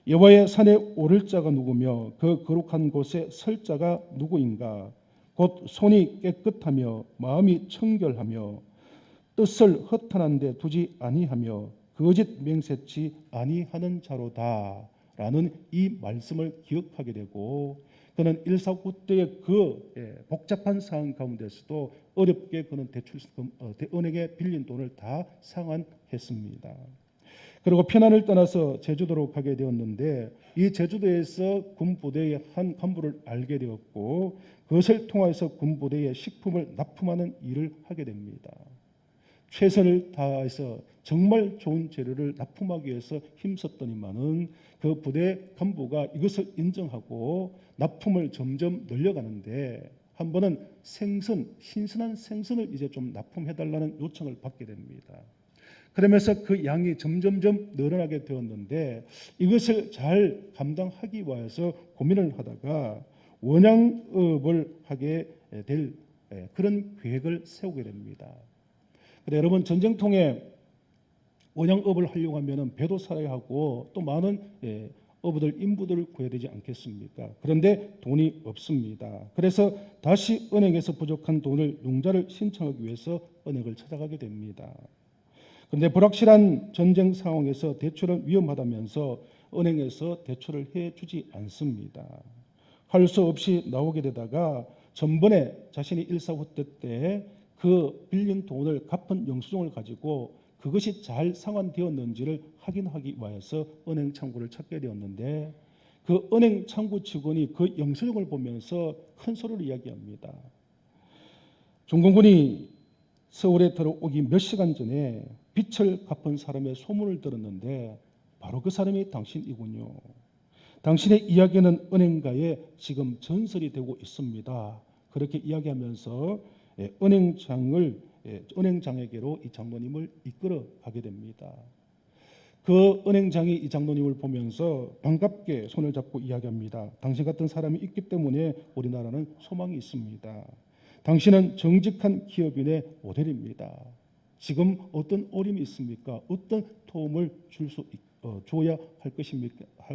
여호와의 산에 오를 자가 누구며 그 거룩한 곳에 설 자가 누구인가? 곧 손이 깨끗하며 마음이 청결하며 뜻을 허탄한 데 두지 아니하며 거짓 맹세치 아니하는 자로다라는 이 말씀을 기억하게 되고 그는 일사후퇴의 그 복잡한 상황 가운데서도 어렵게 그는 은행에 빌린 돈을 다 상환했습니다. 그리고 편안을 떠나서 제주도로 가게 되었는데 이 제주도에서 군부대의 한 간부를 알게 되었고 그것을 통해서 군부대의 식품을 납품하는 일을 하게 됩니다. 최선을 다해서 정말 좋은 재료를 납품하기 위해서 힘썼더니만은 그 부대 간부가 이것을 인정하고 납품을 점점 늘려가는데 한 번은 신선한 생선을 이제 좀 납품해달라는 요청을 받게 됩니다. 그러면서 그 양이 점점점 늘어나게 되었는데 이것을 잘 감당하기 위해서 고민을 하다가 원양업을 하게 될 그런 계획을 세우게 됩니다. 근데 여러분 전쟁통에 원양업을 하려고 하면은 배도 살아야 하고 또 많은 어부들 인부들을 구해야 되지 않겠습니까? 그런데 돈이 없습니다. 그래서 다시 은행에서 부족한 돈을 융자를 신청하기 위해서 은행을 찾아가게 됩니다. 그런데 불확실한 전쟁 상황에서 대출은 위험하다면서 은행에서 대출을 해주지 않습니다. 할 수 없이 나오게 되다가 전번에 자신이 일사후퇴 때 그 빌린 돈을 갚은 영수증을 가지고 그것이 잘 상환되었는지를 확인하기 위해서 은행 창구를 찾게 되었는데 그 은행 창구 직원이 그 영수증을 보면서 큰 소리로 이야기합니다. 중공군이 서울에 들어오기 몇 시간 전에 빚을 갚은 사람의 소문을 들었는데 바로 그 사람이 당신이군요. 당신의 이야기는 은행가에 지금 전설이 되고 있습니다. 그렇게 이야기하면서 은행장을 은행장에게로 이 장로님을 이끌어 가게 됩니다. 그 은행장이 이 장로님을 보면서 반갑게 손을 잡고 이야기합니다. 당신 같은 사람이 있기 때문에 우리나라는 소망이 있습니다. 당신은 정직한 기업인의 모델입니다. 지금 어떤 어려움이 있습니까? 어떤 도움을 줘야 할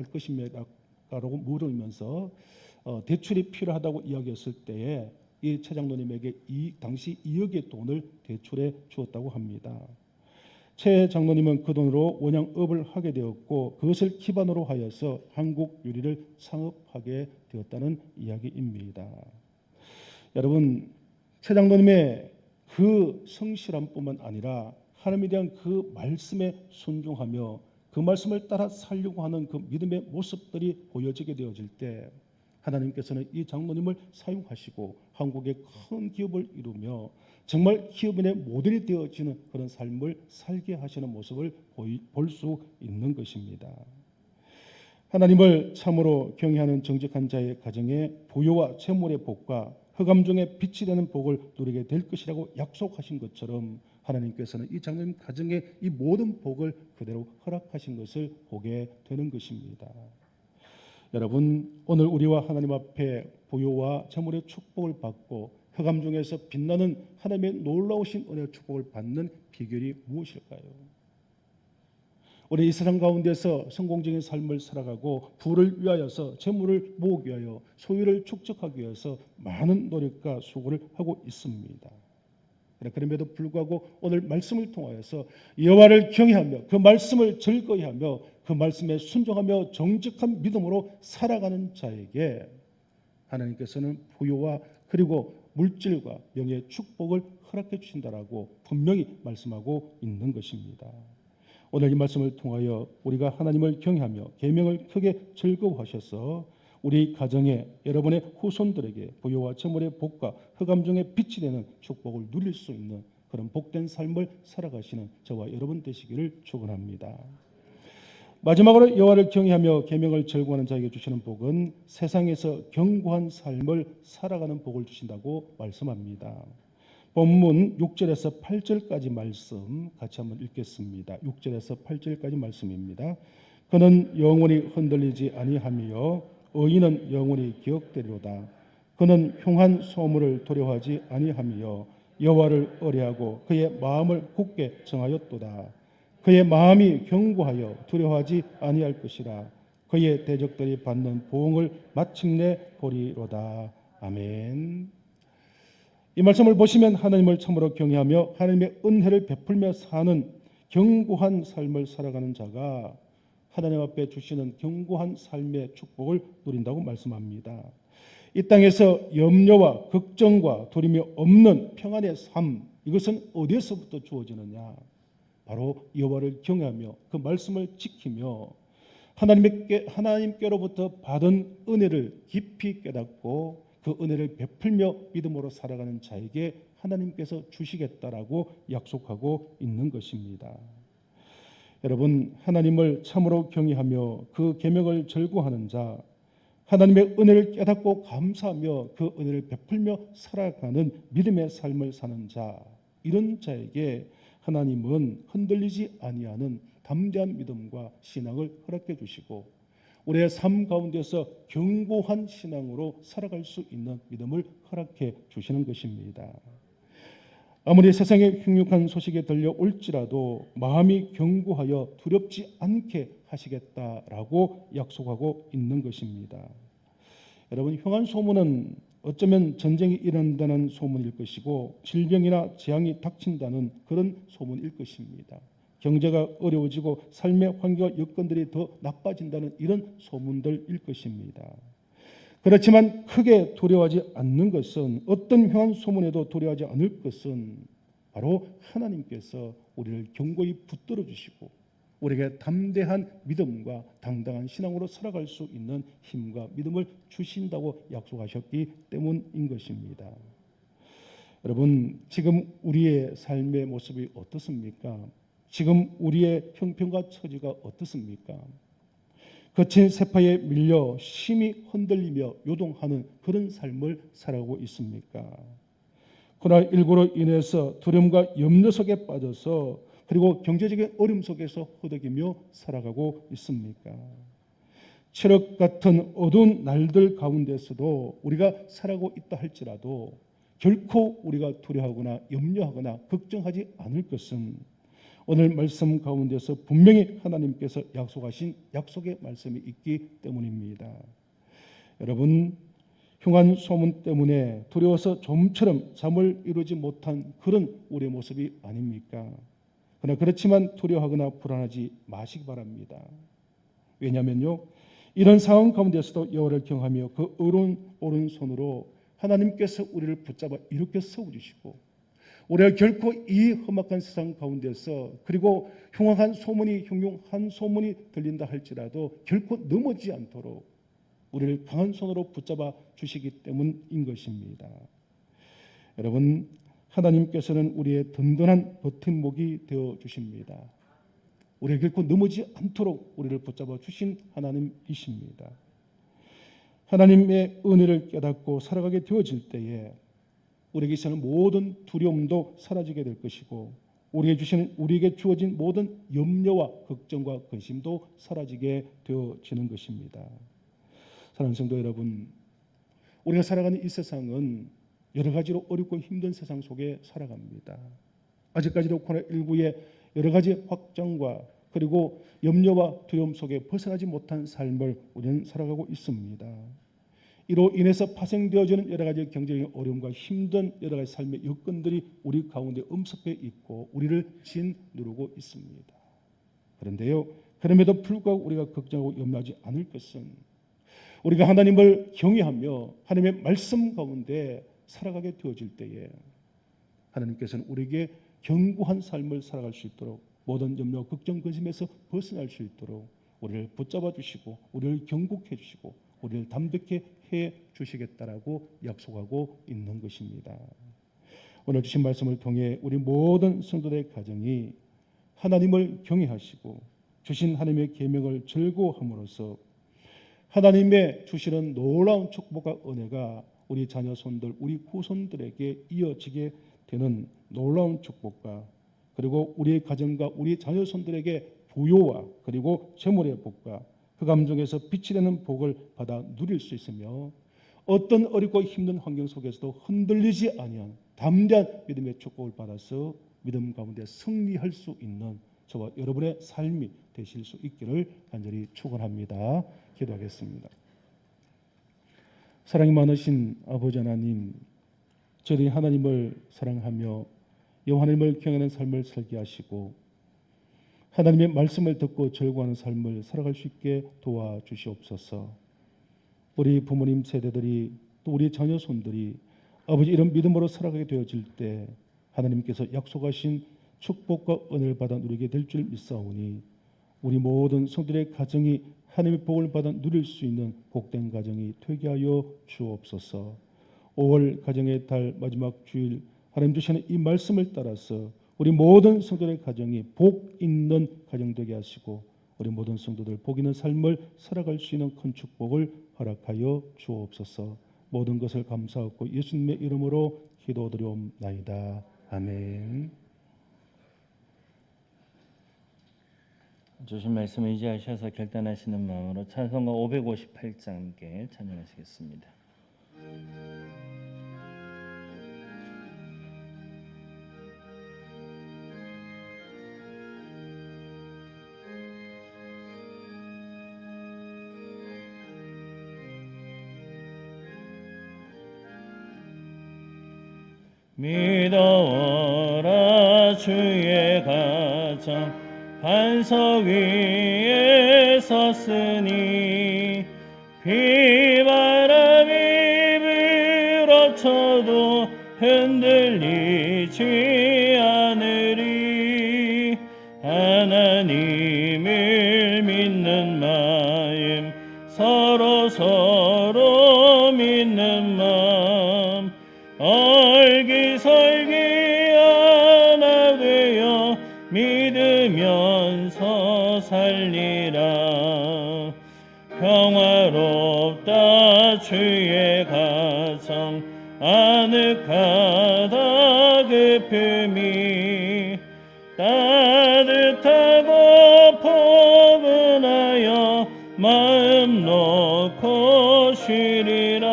것입니까라고 물으면서 대출이 필요하다고 이야기했을 때에 이 최 장로님에게 당시 2억의 돈을 대출해 주었다고 합니다. 최 장로님은 그 돈으로 원양업을 하게 되었고 그것을 기반으로 하여서 한국 유리를 창업하게 되었다는 이야기입니다. 여러분, 최 장로님의 그 성실함뿐만 아니라 하나님에 대한 그 말씀에 순종하며 그 말씀을 따라 살려고 하는 그 믿음의 모습들이 보여지게 되어질 때 하나님께서는 이 장로님을 사용하시고 한국의 큰 기업을 이루며 정말 기업인의 모델이 되어지는 그런 삶을 살게 하시는 모습을 볼 수 있는 것입니다. 하나님을 참으로 경외하는 정직한 자의 가정에 부요와 재물의 복과 흑암 중에 빛이 되는 복을 누리게 될 것이라고 약속하신 것처럼 하나님께서는 이 장로님 가정에 이 모든 복을 그대로 허락하신 것을 보게 되는 것입니다. 여러분, 오늘 우리와 하나님 앞에 부요와 재물의 축복을 받고 흑암 중에서 빛나는 하나님의 놀라우신 은혜의 축복을 받는 비결이 무엇일까요? 우리 이 세상 가운데서 성공적인 삶을 살아가고 부를 위하여서 재물을 모으기 위하여 소유를 축적하기 위해서 많은 노력과 수고를 하고 있습니다. 그럼에도 불구하고 오늘 말씀을 통하여서 여호와를 경외하며 그 말씀을 즐거이하며 그 말씀에 순종하며 정직한 믿음으로 살아가는 자에게 하나님께서는 부요와 그리고 물질과 명예의 축복을 허락해 주신다라고 분명히 말씀하고 있는 것입니다. 오늘 이 말씀을 통하여 우리가 하나님을 경외하며 계명을 크게 즐거워하셔서 우리 가정에 여러분의 후손들에게 부요와 재물의 복과 흑암 중에 빛이 되는 축복을 누릴 수 있는 그런 복된 삶을 살아가시는 저와 여러분 되시기를 축원합니다. 마지막으로 여호와를 경외하며 계명을 즐거워하는 자에게 주시는 복은 세상에서 견고한 삶을 살아가는 복을 주신다고 말씀합니다. 본문 6절에서 8절까지 말씀 같이 한번 읽겠습니다. 6절에서 8절까지 말씀입니다. 그는 영원히 흔들리지 아니하며 의인은 영원히 기억되리로다. 그는 흉한 소문을 두려워하지 아니하며 여호와를 의뢰하고 그의 마음을 굳게 정하였도다. 그의 마음이 견고하여 두려워하지 아니할 것이라. 그의 대적들이 받는 보응을 마침내 보리로다. 아멘. 이 말씀을 보시면 하나님을 참으로 경외하며 하나님의 은혜를 베풀며 사는 견고한 삶을 살아가는 자가 하나님 앞에 주시는 견고한 삶의 축복을 누린다고 말씀합니다. 이 땅에서 염려와 걱정과 두려움이 없는 평안의 삶, 이것은 어디에서부터 주어지느냐? 바로 여호와를 경외하며 그 말씀을 지키며 하나님께로부터 받은 은혜를 깊이 깨닫고 그 은혜를 베풀며 믿음으로 살아가는 자에게 하나님께서 주시겠다라고 약속하고 있는 것입니다. 여러분, 하나님을 참으로 경외하며 그 계명을 즐거워하는 자, 하나님의 은혜를 깨닫고 감사하며 그 은혜를 베풀며 살아가는 믿음의 삶을 사는 자, 이런 자에게 하나님은 흔들리지 아니하는 담대한 믿음과 신앙을 허락해 주시고 우리의 삶 가운데서 견고한 신앙으로 살아갈 수 있는 믿음을 허락해 주시는 것입니다. 아무리 세상의 흉흉한 소식이 들려올지라도 마음이 견고하여 두렵지 않게 하시겠다라고 약속하고 있는 것입니다. 여러분, 흉한 소문은 어쩌면 전쟁이 일어난다는 소문일 것이고 질병이나 재앙이 닥친다는 그런 소문일 것입니다. 경제가 어려워지고 삶의 환경과 여건들이 더 나빠진다는 이런 소문들일 것입니다. 그렇지만 크게 두려워하지 않는 것은, 어떤 흉한 소문에도 두려워하지 않을 것은 바로 하나님께서 우리를 견고히 붙들어 주시고 우리에게 담대한 믿음과 당당한 신앙으로 살아갈 수 있는 힘과 믿음을 주신다고 약속하셨기 때문인 것입니다. 여러분, 지금 우리의 삶의 모습이 어떻습니까? 지금 우리의 형편과 처지가 어떻습니까? 거친 세파에 밀려 심히 흔들리며 요동하는 그런 삶을 살아가고 있습니까? 코로나19로 인해서 두려움과 염려 속에 빠져서 그리고 경제적인 어려움 속에서 허덕이며 살아가고 있습니까? 칠흑 같은 어두운 날들 가운데서도 우리가 살아가고 있다 할지라도 결코 우리가 두려워하거나 염려하거나 걱정하지 않을 것은 오늘 말씀 가운데서 분명히 하나님께서 약속하신 약속의 말씀이 있기 때문입니다. 여러분, 흉한 소문 때문에 두려워서 좀처럼 잠을 이루지 못한 그런 우리의 모습이 아닙니까? 그러나 그렇지만 두려워하거나 불안하지 마시기 바랍니다. 왜냐하면요, 이런 상황 가운데서도 여호와를 경하며 그 의로운 오른손으로 하나님께서 우리를 붙잡아 이렇게 세워주시고 우리가 결코 이 험악한 세상 가운데서 그리고 흉악한 소문이 흉흉한 소문이 들린다 할지라도 결코 넘어지지 않도록 우리를 강한 손으로 붙잡아 주시기 때문인 것입니다. 여러분, 하나님께서는 우리의 든든한 버팀목이 되어 주십니다. 우리가 결코 넘어지지 않도록 우리를 붙잡아 주신 하나님이십니다. 하나님의 은혜를 깨닫고 살아가게 되어질 때에 우리에게 있는 모든 두려움도 사라지게 될 것이고 우리에게 주어진 모든 염려와 걱정과 근심도 사라지게 되어지는 것입니다. 사랑하는 성도 여러분, 우리가 살아가는 이 세상은 여러 가지로 어렵고 힘든 세상 속에 살아갑니다. 아직까지도 코로나19의 여러 가지 확장과 그리고 염려와 두려움 속에 벗어나지 못한 삶을 우리는 살아가고 있습니다. 이로 인해서 파생되어지는 여러 가지 경제적인 어려움과 힘든 여러 가지 삶의 여건들이 우리 가운데 엄습해 있고 우리를 짓누르고 있습니다. 그런데요, 그럼에도 불구하고 우리가 걱정하고 염려하지 않을 것은 우리가 하나님을 경외하며 하나님의 말씀 가운데 살아가게 되어질 때에 하나님께서는 우리에게 견고한 삶을 살아갈 수 있도록 모든 염려, 걱정, 근심에서 벗어날 수 있도록 우리를 붙잡아 주시고 우리를 경고해 주시고 우리를 담백해 해 주시겠다라고 약속하고 있는 것입니다. 오늘 주신 말씀을 통해 우리 모든 성도들의 가정이 하나님을 경외하시고 주신 하나님의 계명을 즐거워함으로써 하나님의 주시는 놀라운 축복과 은혜가 우리 자녀 손들, 우리 후손들에게 이어지게 되는 놀라운 축복과 그리고 우리의 가정과 우리 자녀 손들에게 부요와 그리고 재물의 복과 그 감정에서 빛이 되는 복을 받아 누릴 수 있으며 어떤 어렵고 힘든 환경 속에서도 흔들리지 아니한 담대한 믿음의 축복을 받아서 믿음 가운데 승리할 수 있는 저와 여러분의 삶이 되실 수 있기를 간절히 축원합니다. 기도하겠습니다. 사랑이 많으신 아버지 하나님, 저희들이 하나님을 사랑하며 여호와 하나님을 경외하는 삶을 살게 하시고 하나님의 말씀을 듣고 절구하는 삶을 살아갈 수 있게 도와주시옵소서. 우리 부모님 세대들이 또 우리 자녀 손들이 아버지 이런 믿음으로 살아가게 되어질 때 하나님께서 약속하신 축복과 은혜를 받아 누리게 될 줄 믿사오니 우리 모든 성들의 가정이 하나님의 복을 받아 누릴 수 있는 복된 가정이 되게 하여 주옵소서. 5월 가정의 달 마지막 주일 하나님 주시는 이 말씀을 따라서 우리 모든 성도들의 가정이 복 있는 가정 되게 하시고 우리 모든 성도들 복 있는 삶을 살아갈 수 있는 큰 축복을 허락하여 주옵소서. 모든 것을 감사하고 예수님의 이름으로 기도드리옵나이다. 아멘. 주신 말씀을 의지하셔서 결단하시는 마음으로 찬송가 558장 함께 찬양하시겠습니다. 믿어라 주의 가정 반석 위에 섰으니 비바람이 불어쳐도 흔들리지 않으리. 하나님을 믿는 마음 서로 믿는 마음 얼기설기 하나 되어 믿으면서 살리라. 평화롭다 주의 가정 아늑하다 그 품이 따뜻하고 포근하여 마음 놓고 쉬리라.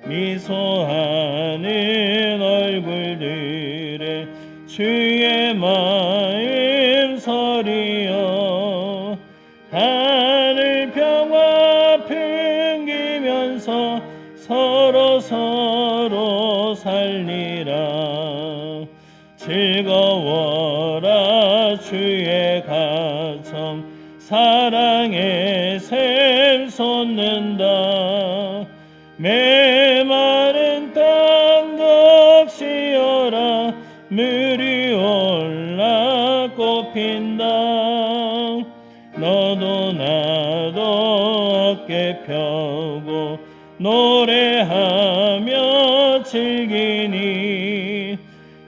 미소하는 얼굴들에 주의 마음 서리여. 하늘 평화 풍기면서 서로 살리라. 즐거워라 주의 가정 사랑의 샘 솟는다. 메마른 땅 덕시어라. 물이 올라 꽃핀다. 너도 나도 어깨 펴고 노래하며 즐기니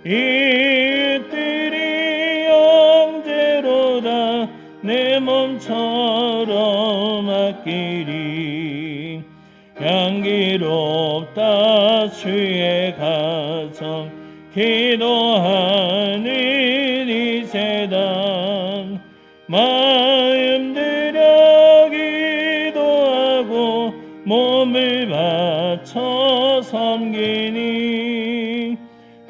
이들이 영재로다 내 몸처럼 아끼리. 향기롭다 주의 가정 기도하는 이 재단. 마음 들여 기도하고 몸을 바쳐 섬기니.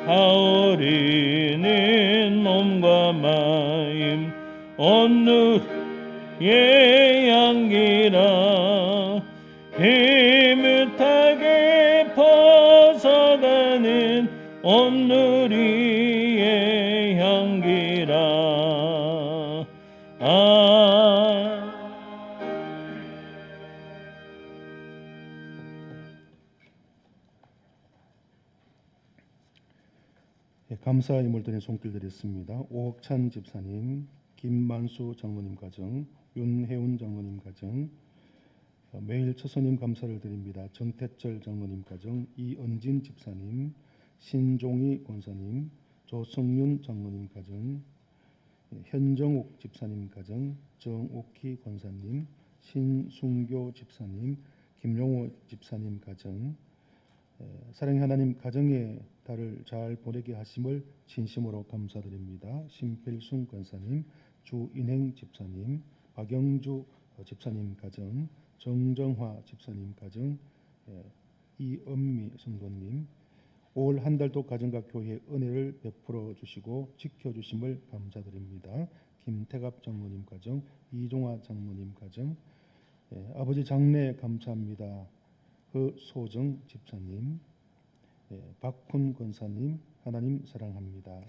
타오르는 몸과 마음 온누의 향기라. 흐뭇하게 퍼져가는 온누리의 향기라. 감사 인물들의 손길 드렸습니다. 오옥찬 집사님, 김만수 장로님 가정, 윤혜운 장로님 가정, 매일 처소님 감사를 드립니다. 정태철 장로님 가정, 이은진 집사님, 신종희 권사님, 조성윤 장로님 가정, 현정욱 집사님 가정, 정옥희 권사님, 신순교 집사님, 김용호 집사님 가정, 사랑의 하나님 가정의 달을 잘 보내게 하심을 진심으로 감사드립니다. 심필순 권사님, 주인행 집사님, 박영주 집사님 가정, 정정화 집사님 가정, 이은미 성도님, 올 한 달도 가정과 교회에 은혜를 베풀어 주시고 지켜 주심을 감사드립니다. 김태갑 장로님 가정, 이종화 장로님 가정, 아버지 장례 감사합니다. 소정 집사님, 박훈 권사님, 하나님 사랑합니다.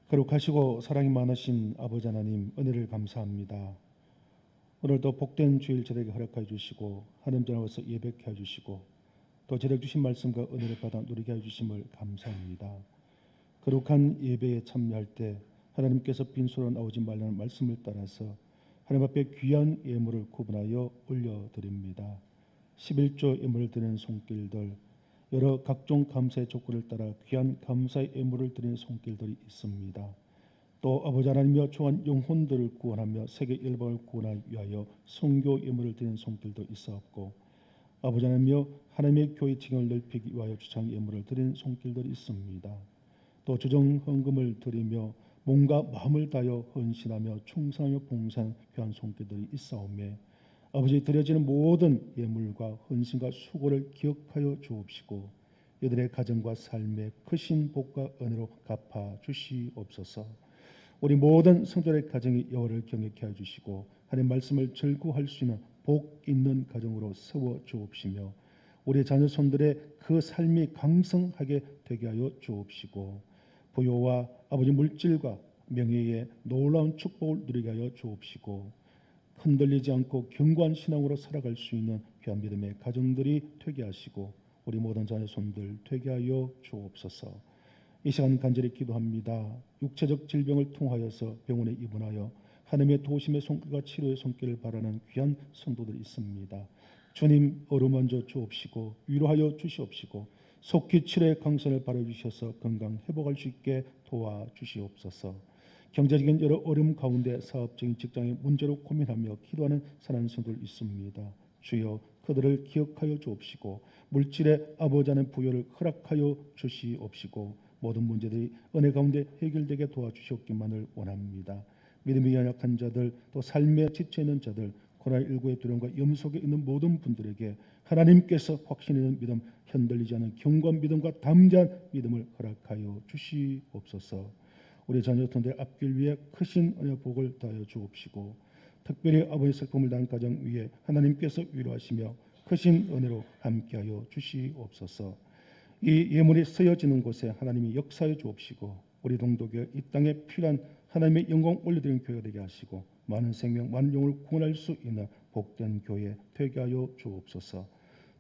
거룩하시고 사랑이 많으신 아버지 하나님 은혜를 감사합니다. 오늘도 복된 주일 저에게 허락하여 주시고 하나님 전화와서 예배케 해 주시고 또 저에게 주신 말씀과 은혜를 받아 누리게 해 주심을 감사합니다. 거룩한 예배에 참여할 때 하나님께서 빈소로 나오지 말라는 말씀을 따라서 하나님 앞에 귀한 예물을 구분하여 올려드립니다. 11조 예물을 드리는 손길들, 여러 각종 감사의 조건을 따라 귀한 감사의 예물을 드리는 손길들이 있습니다. 또 아버지 하나님이여 초한 영혼들을 구원하며 세계 열방을 구원하기 위하여 선교 예물을 드리는 손길도 있었고, 아버지 하나님이여 하나님의 교회 징을 넓히기 위하여 주창 예물을 드리는 손길들이 있습니다. 또 주정 헌금을 드리며 몸과 마음을 다하여 헌신하며 충성하며 봉사하는 귀한 손길들이 있사오매 아버지 드려지는 모든 예물과 헌신과 수고를 기억하여 주옵시고 이들의 가정과 삶에 크신 복과 은혜로 갚아 주시옵소서. 우리 모든 성도의 가정이 여호와를 경외케 해 주시고 하나님의 말씀을 즐거워할 수 있는 복 있는 가정으로 세워 주옵시며 우리 자녀 손들의 그 삶이 강성하게 되게 하여 주옵시고 부요와 아버지 물질과 명예의 놀라운 축복을 누리게 하여 주옵시고 흔들리지 않고 견고한 신앙으로 살아갈 수 있는 귀한 믿음의 가정들이 되게 하시고 우리 모든 자녀 손들 되게 하여 주옵소서. 이 시간 간절히 기도합니다. 육체적 질병을 통하여서 병원에 입원하여 하나님의 도심의 손길과 치료의 손길을 바라는 귀한 성도들이 있습니다. 주님 어루만져 주옵시고 위로하여 주시옵시고 속히 치료의 강선을 바라주셔서 건강 회복할 수 있게 도와주시옵소서. 경제적인 여러 어려움 가운데 사업적인 직장의 문제로 고민하며 기도하는 사랑하는 성도들 있습니다. 주여 그들을 기억하여 주옵시고 물질의 아버지 하나님 부여를 허락하여 주시옵시고 모든 문제들이 은혜 가운데 해결되게 도와주시옵기만을 원합니다. 믿음이 연약한 자들 또 삶에 지쳐있는 자들 코로나19의 두려움과 염 속에 있는 모든 분들에게 하나님께서 확신 있는 믿음 흔들리지 않은 경고한 믿음과 담대한 믿음을 허락하여 주시옵소서. 우리 자녀들 앞길 위해 크신 은혜 복을 다하여 주옵시고 특별히 아버지의 슬픔을 당한 가정 위에 하나님께서 위로하시며 크신 은혜로 함께하여 주시옵소서. 이 예물이 쓰여지는 곳에 하나님이 역사해 주옵시고 우리 동독교회 이 땅에 필요한 하나님의 영광 올려드리는 교회가 되게 하시고 많은 생명 많은 영혼을 구원할 수 있는 복된 교회 되게 하여 주옵소서.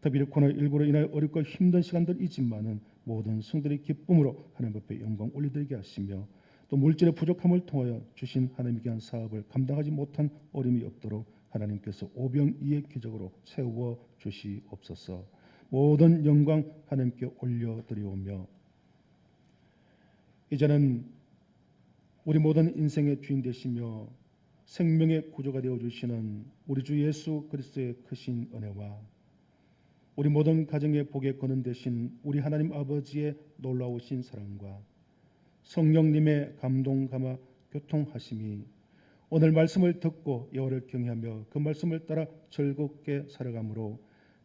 특별히 코로나19로 인하여 어렵고 힘든 시간들이지만은 모든 성들의 기쁨으로 하나님 앞에 영광 올려드리게 하시며 또 물질의 부족함을 통하여 주신 하나님의 귀한 사업을 감당하지 못한 어려움이 없도록 하나님께서 오병이의 기적으로 세워 주시옵소서. 모든 영광 하나님께 올려드리오며 이제는 우리 모든 인생의 주인 되시며 생명의 구조가 되어 주시는 우리 주 예수 그리스도의 크신 은혜와 우리 모든 가정의 복의 근원 되신 우리 하나님 아버지의 놀라우신 사랑과 성령님의 감동 감화 교통하심이 오늘 말씀을 듣고 여호와를 경외하며 그 말씀을 따라 즐겁게 살아감으로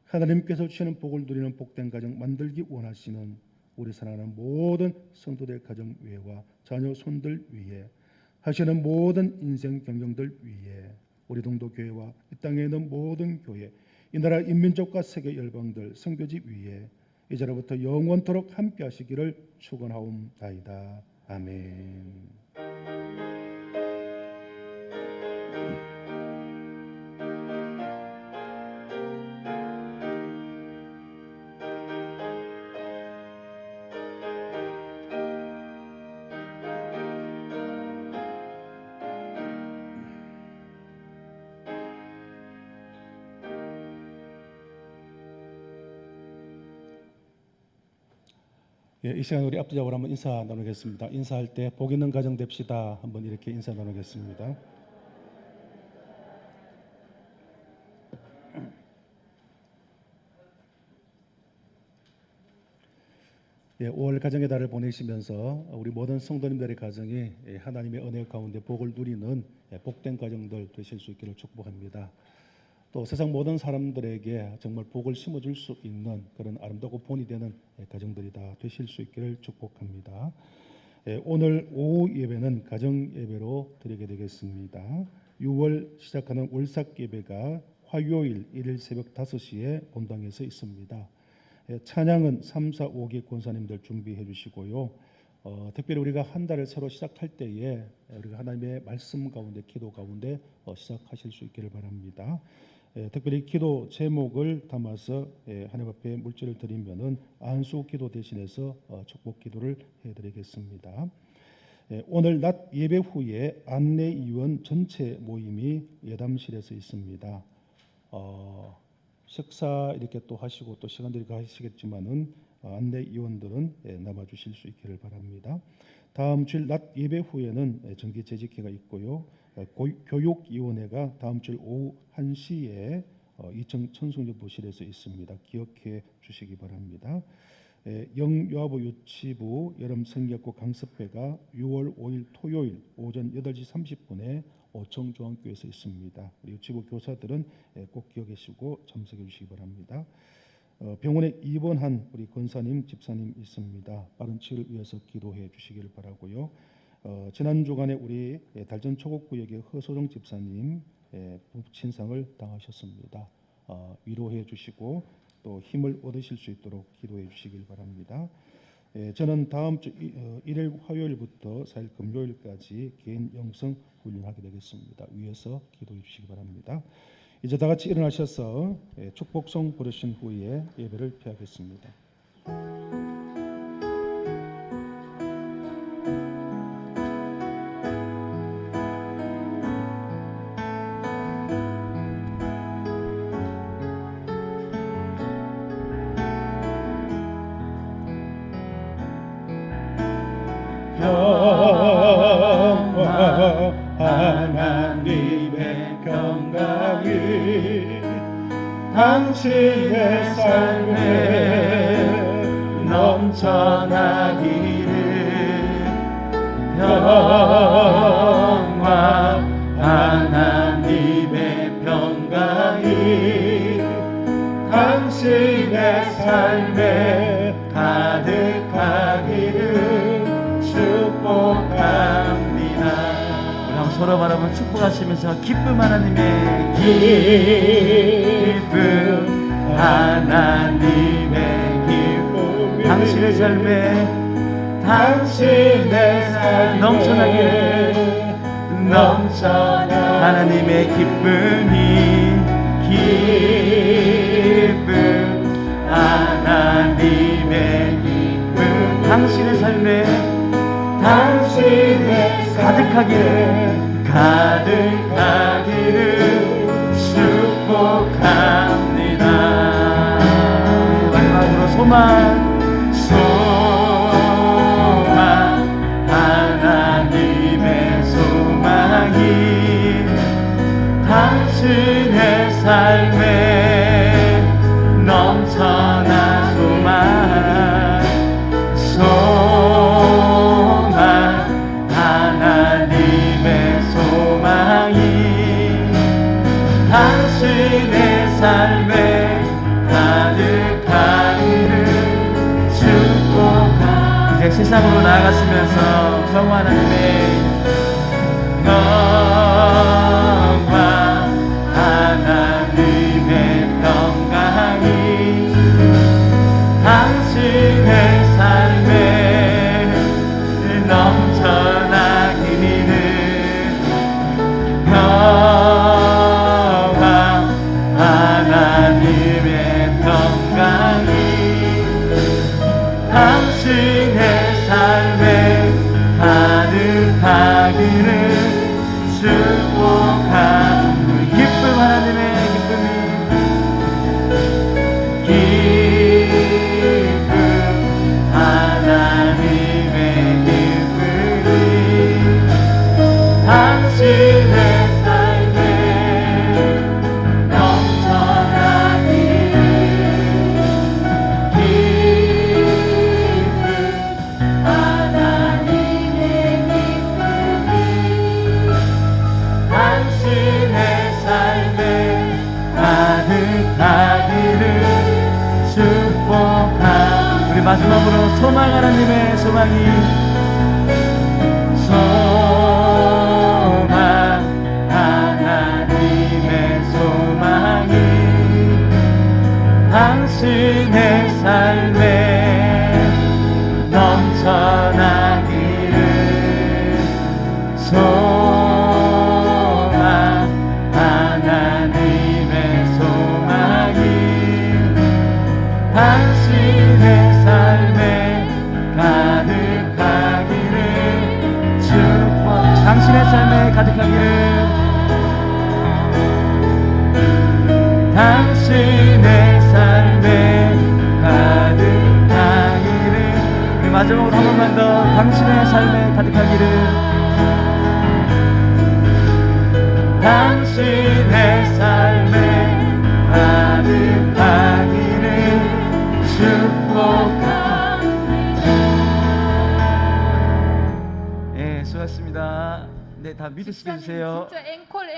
하나님께서 주시는 복을 누리는 복된 가정 만들기 원하시는 우리 사랑하는 모든 성도들 가정 위에와 자녀 손들 위에 하시는 모든 인생 경영들 위에 우리 동도교회와 이 땅에 있는 모든 교회 이 나라 인민족과 세계 열방들 선교지 위에 이제로부터 영원토록 함께 하시기를 축원하옵나이다. 아멘. 예, 이 시간 우리 앞뒤적으로 한번 인사 나누겠습니다. 인사할 때 복 있는 가정 됩시다. 한번 이렇게 인사 나누겠습니다. 예, 5월 가정의 달을 보내시면서 우리 모든 성도님들의 가정이 하나님의 은혜 가운데 복을 누리는 복된 가정들 되실 수 있기를 축복합니다. 또 세상 모든 사람들에게 정말 복을 심어줄 수 있는 그런 아름답고 본이 되는 가정들이 다 되실 수 있기를 축복합니다. 오늘 오후 예배는 가정 예배로 드리게 되겠습니다. 6월 시작하는 월삭 예배가 화요일 1일 새벽 5시에 본당에서 있습니다. 찬양은 3, 4, 5기 권사님들 준비해 주시고요. 특별히 우리가 한 달을 새로 시작할 때에 우리가 하나님의 말씀 가운데 기도 가운데 시작하실 수 있기를 바랍니다. 특별히 기도 제목을 담아서 하나님 앞에 물질을 드리면은 안수 기도 대신해서 축복 기도를 해드리겠습니다. 오늘 낮 예배 후에 안내위원 전체 모임이 예담실에서 있습니다. 식사 이렇게 또 하시고 또 시간들이 가시겠지만은 안내위원들은 남아주실 수 있기를 바랍니다. 다음 주일 낮 예배 후에는 정기 재직회가 있고요. 교육위원회가 다음 주일 오후 1시에 2층 천성정보실에서 있습니다. 기억해 주시기 바랍니다. 영요하보 유치부 여름 성경학교 강습회가 6월 5일 토요일 오전 8시 30분에 오청중앙교회에서 있습니다. 우리 유치부 교사들은 꼭 기억하시고 참석해 주시기 바랍니다. 병원에 입원한 우리 권사님, 집사님 있습니다. 빠른 치유를 위해서 기도해 주시기를 바라고요. 지난 주간에 우리 달전 초곡구역의 허소정 집사님 부친상을 당하셨습니다. 위로해 주시고 또 힘을 얻으실 수 있도록 기도해 주시길 바랍니다. 저는 다음 주 1일 화요일부터 4일 금요일까지 개인 영성 훈련하게 되겠습니다. 위에서 기도해 주시기 바랍니다. 이제 다 같이 일어나셔서 축복송 부르신 후에 예배를 피하겠습니다. 하나님의 평강이 당신의 삶에 넘쳐나기를 평화 하나님의 평강이 당신의 삶에 가득하기를 축복합니다. 우리 한번 서로 바라보며 축복하시면서 기쁨 하나님의 기쁨 하나님의 기쁨 당신의 삶에 넘쳐나기를 하나님의 기쁨 하나님의 기쁨 당신의 삶에 가득하기를 축복합니다. 마지막으로 소망 하나님의 소망이 당신의 삶에 넘쳐나 소망 하나님의 소망이 당신의 삶에 가득하기를 축복합니다. 이제 세상으로 나아갔으면서 평화 하나님의 평화 하나님의 평강이 당신의 삶에 넘쳐나기를 평화 하나님의 평강이 당신의 삶에 가득하기를 축복합니다. 기쁨 하나님의 기쁨 하나님의 기쁨이 당신의 삶에 넘쳐나기를 기쁨 하나님의 기쁨이 당신의 삶에 가득하기를 축복합니다. 우리 마지막으로 소망 하나님의 소망이 당신의 삶에 넘쳐나기를 소망 하나님의 소망이 당신의 삶에 가득하기를 축복 당신의 삶에 가득하기를 당신의 삶에 가득하기를 우리 마지막으로 한 번만 더 당신의 삶에 가득하기를 당신의 삶에 가득하기를 축복합니다. 예, 수고하셨습니다. 네, 다 믿으시게 해주세요. 진짜 앵콜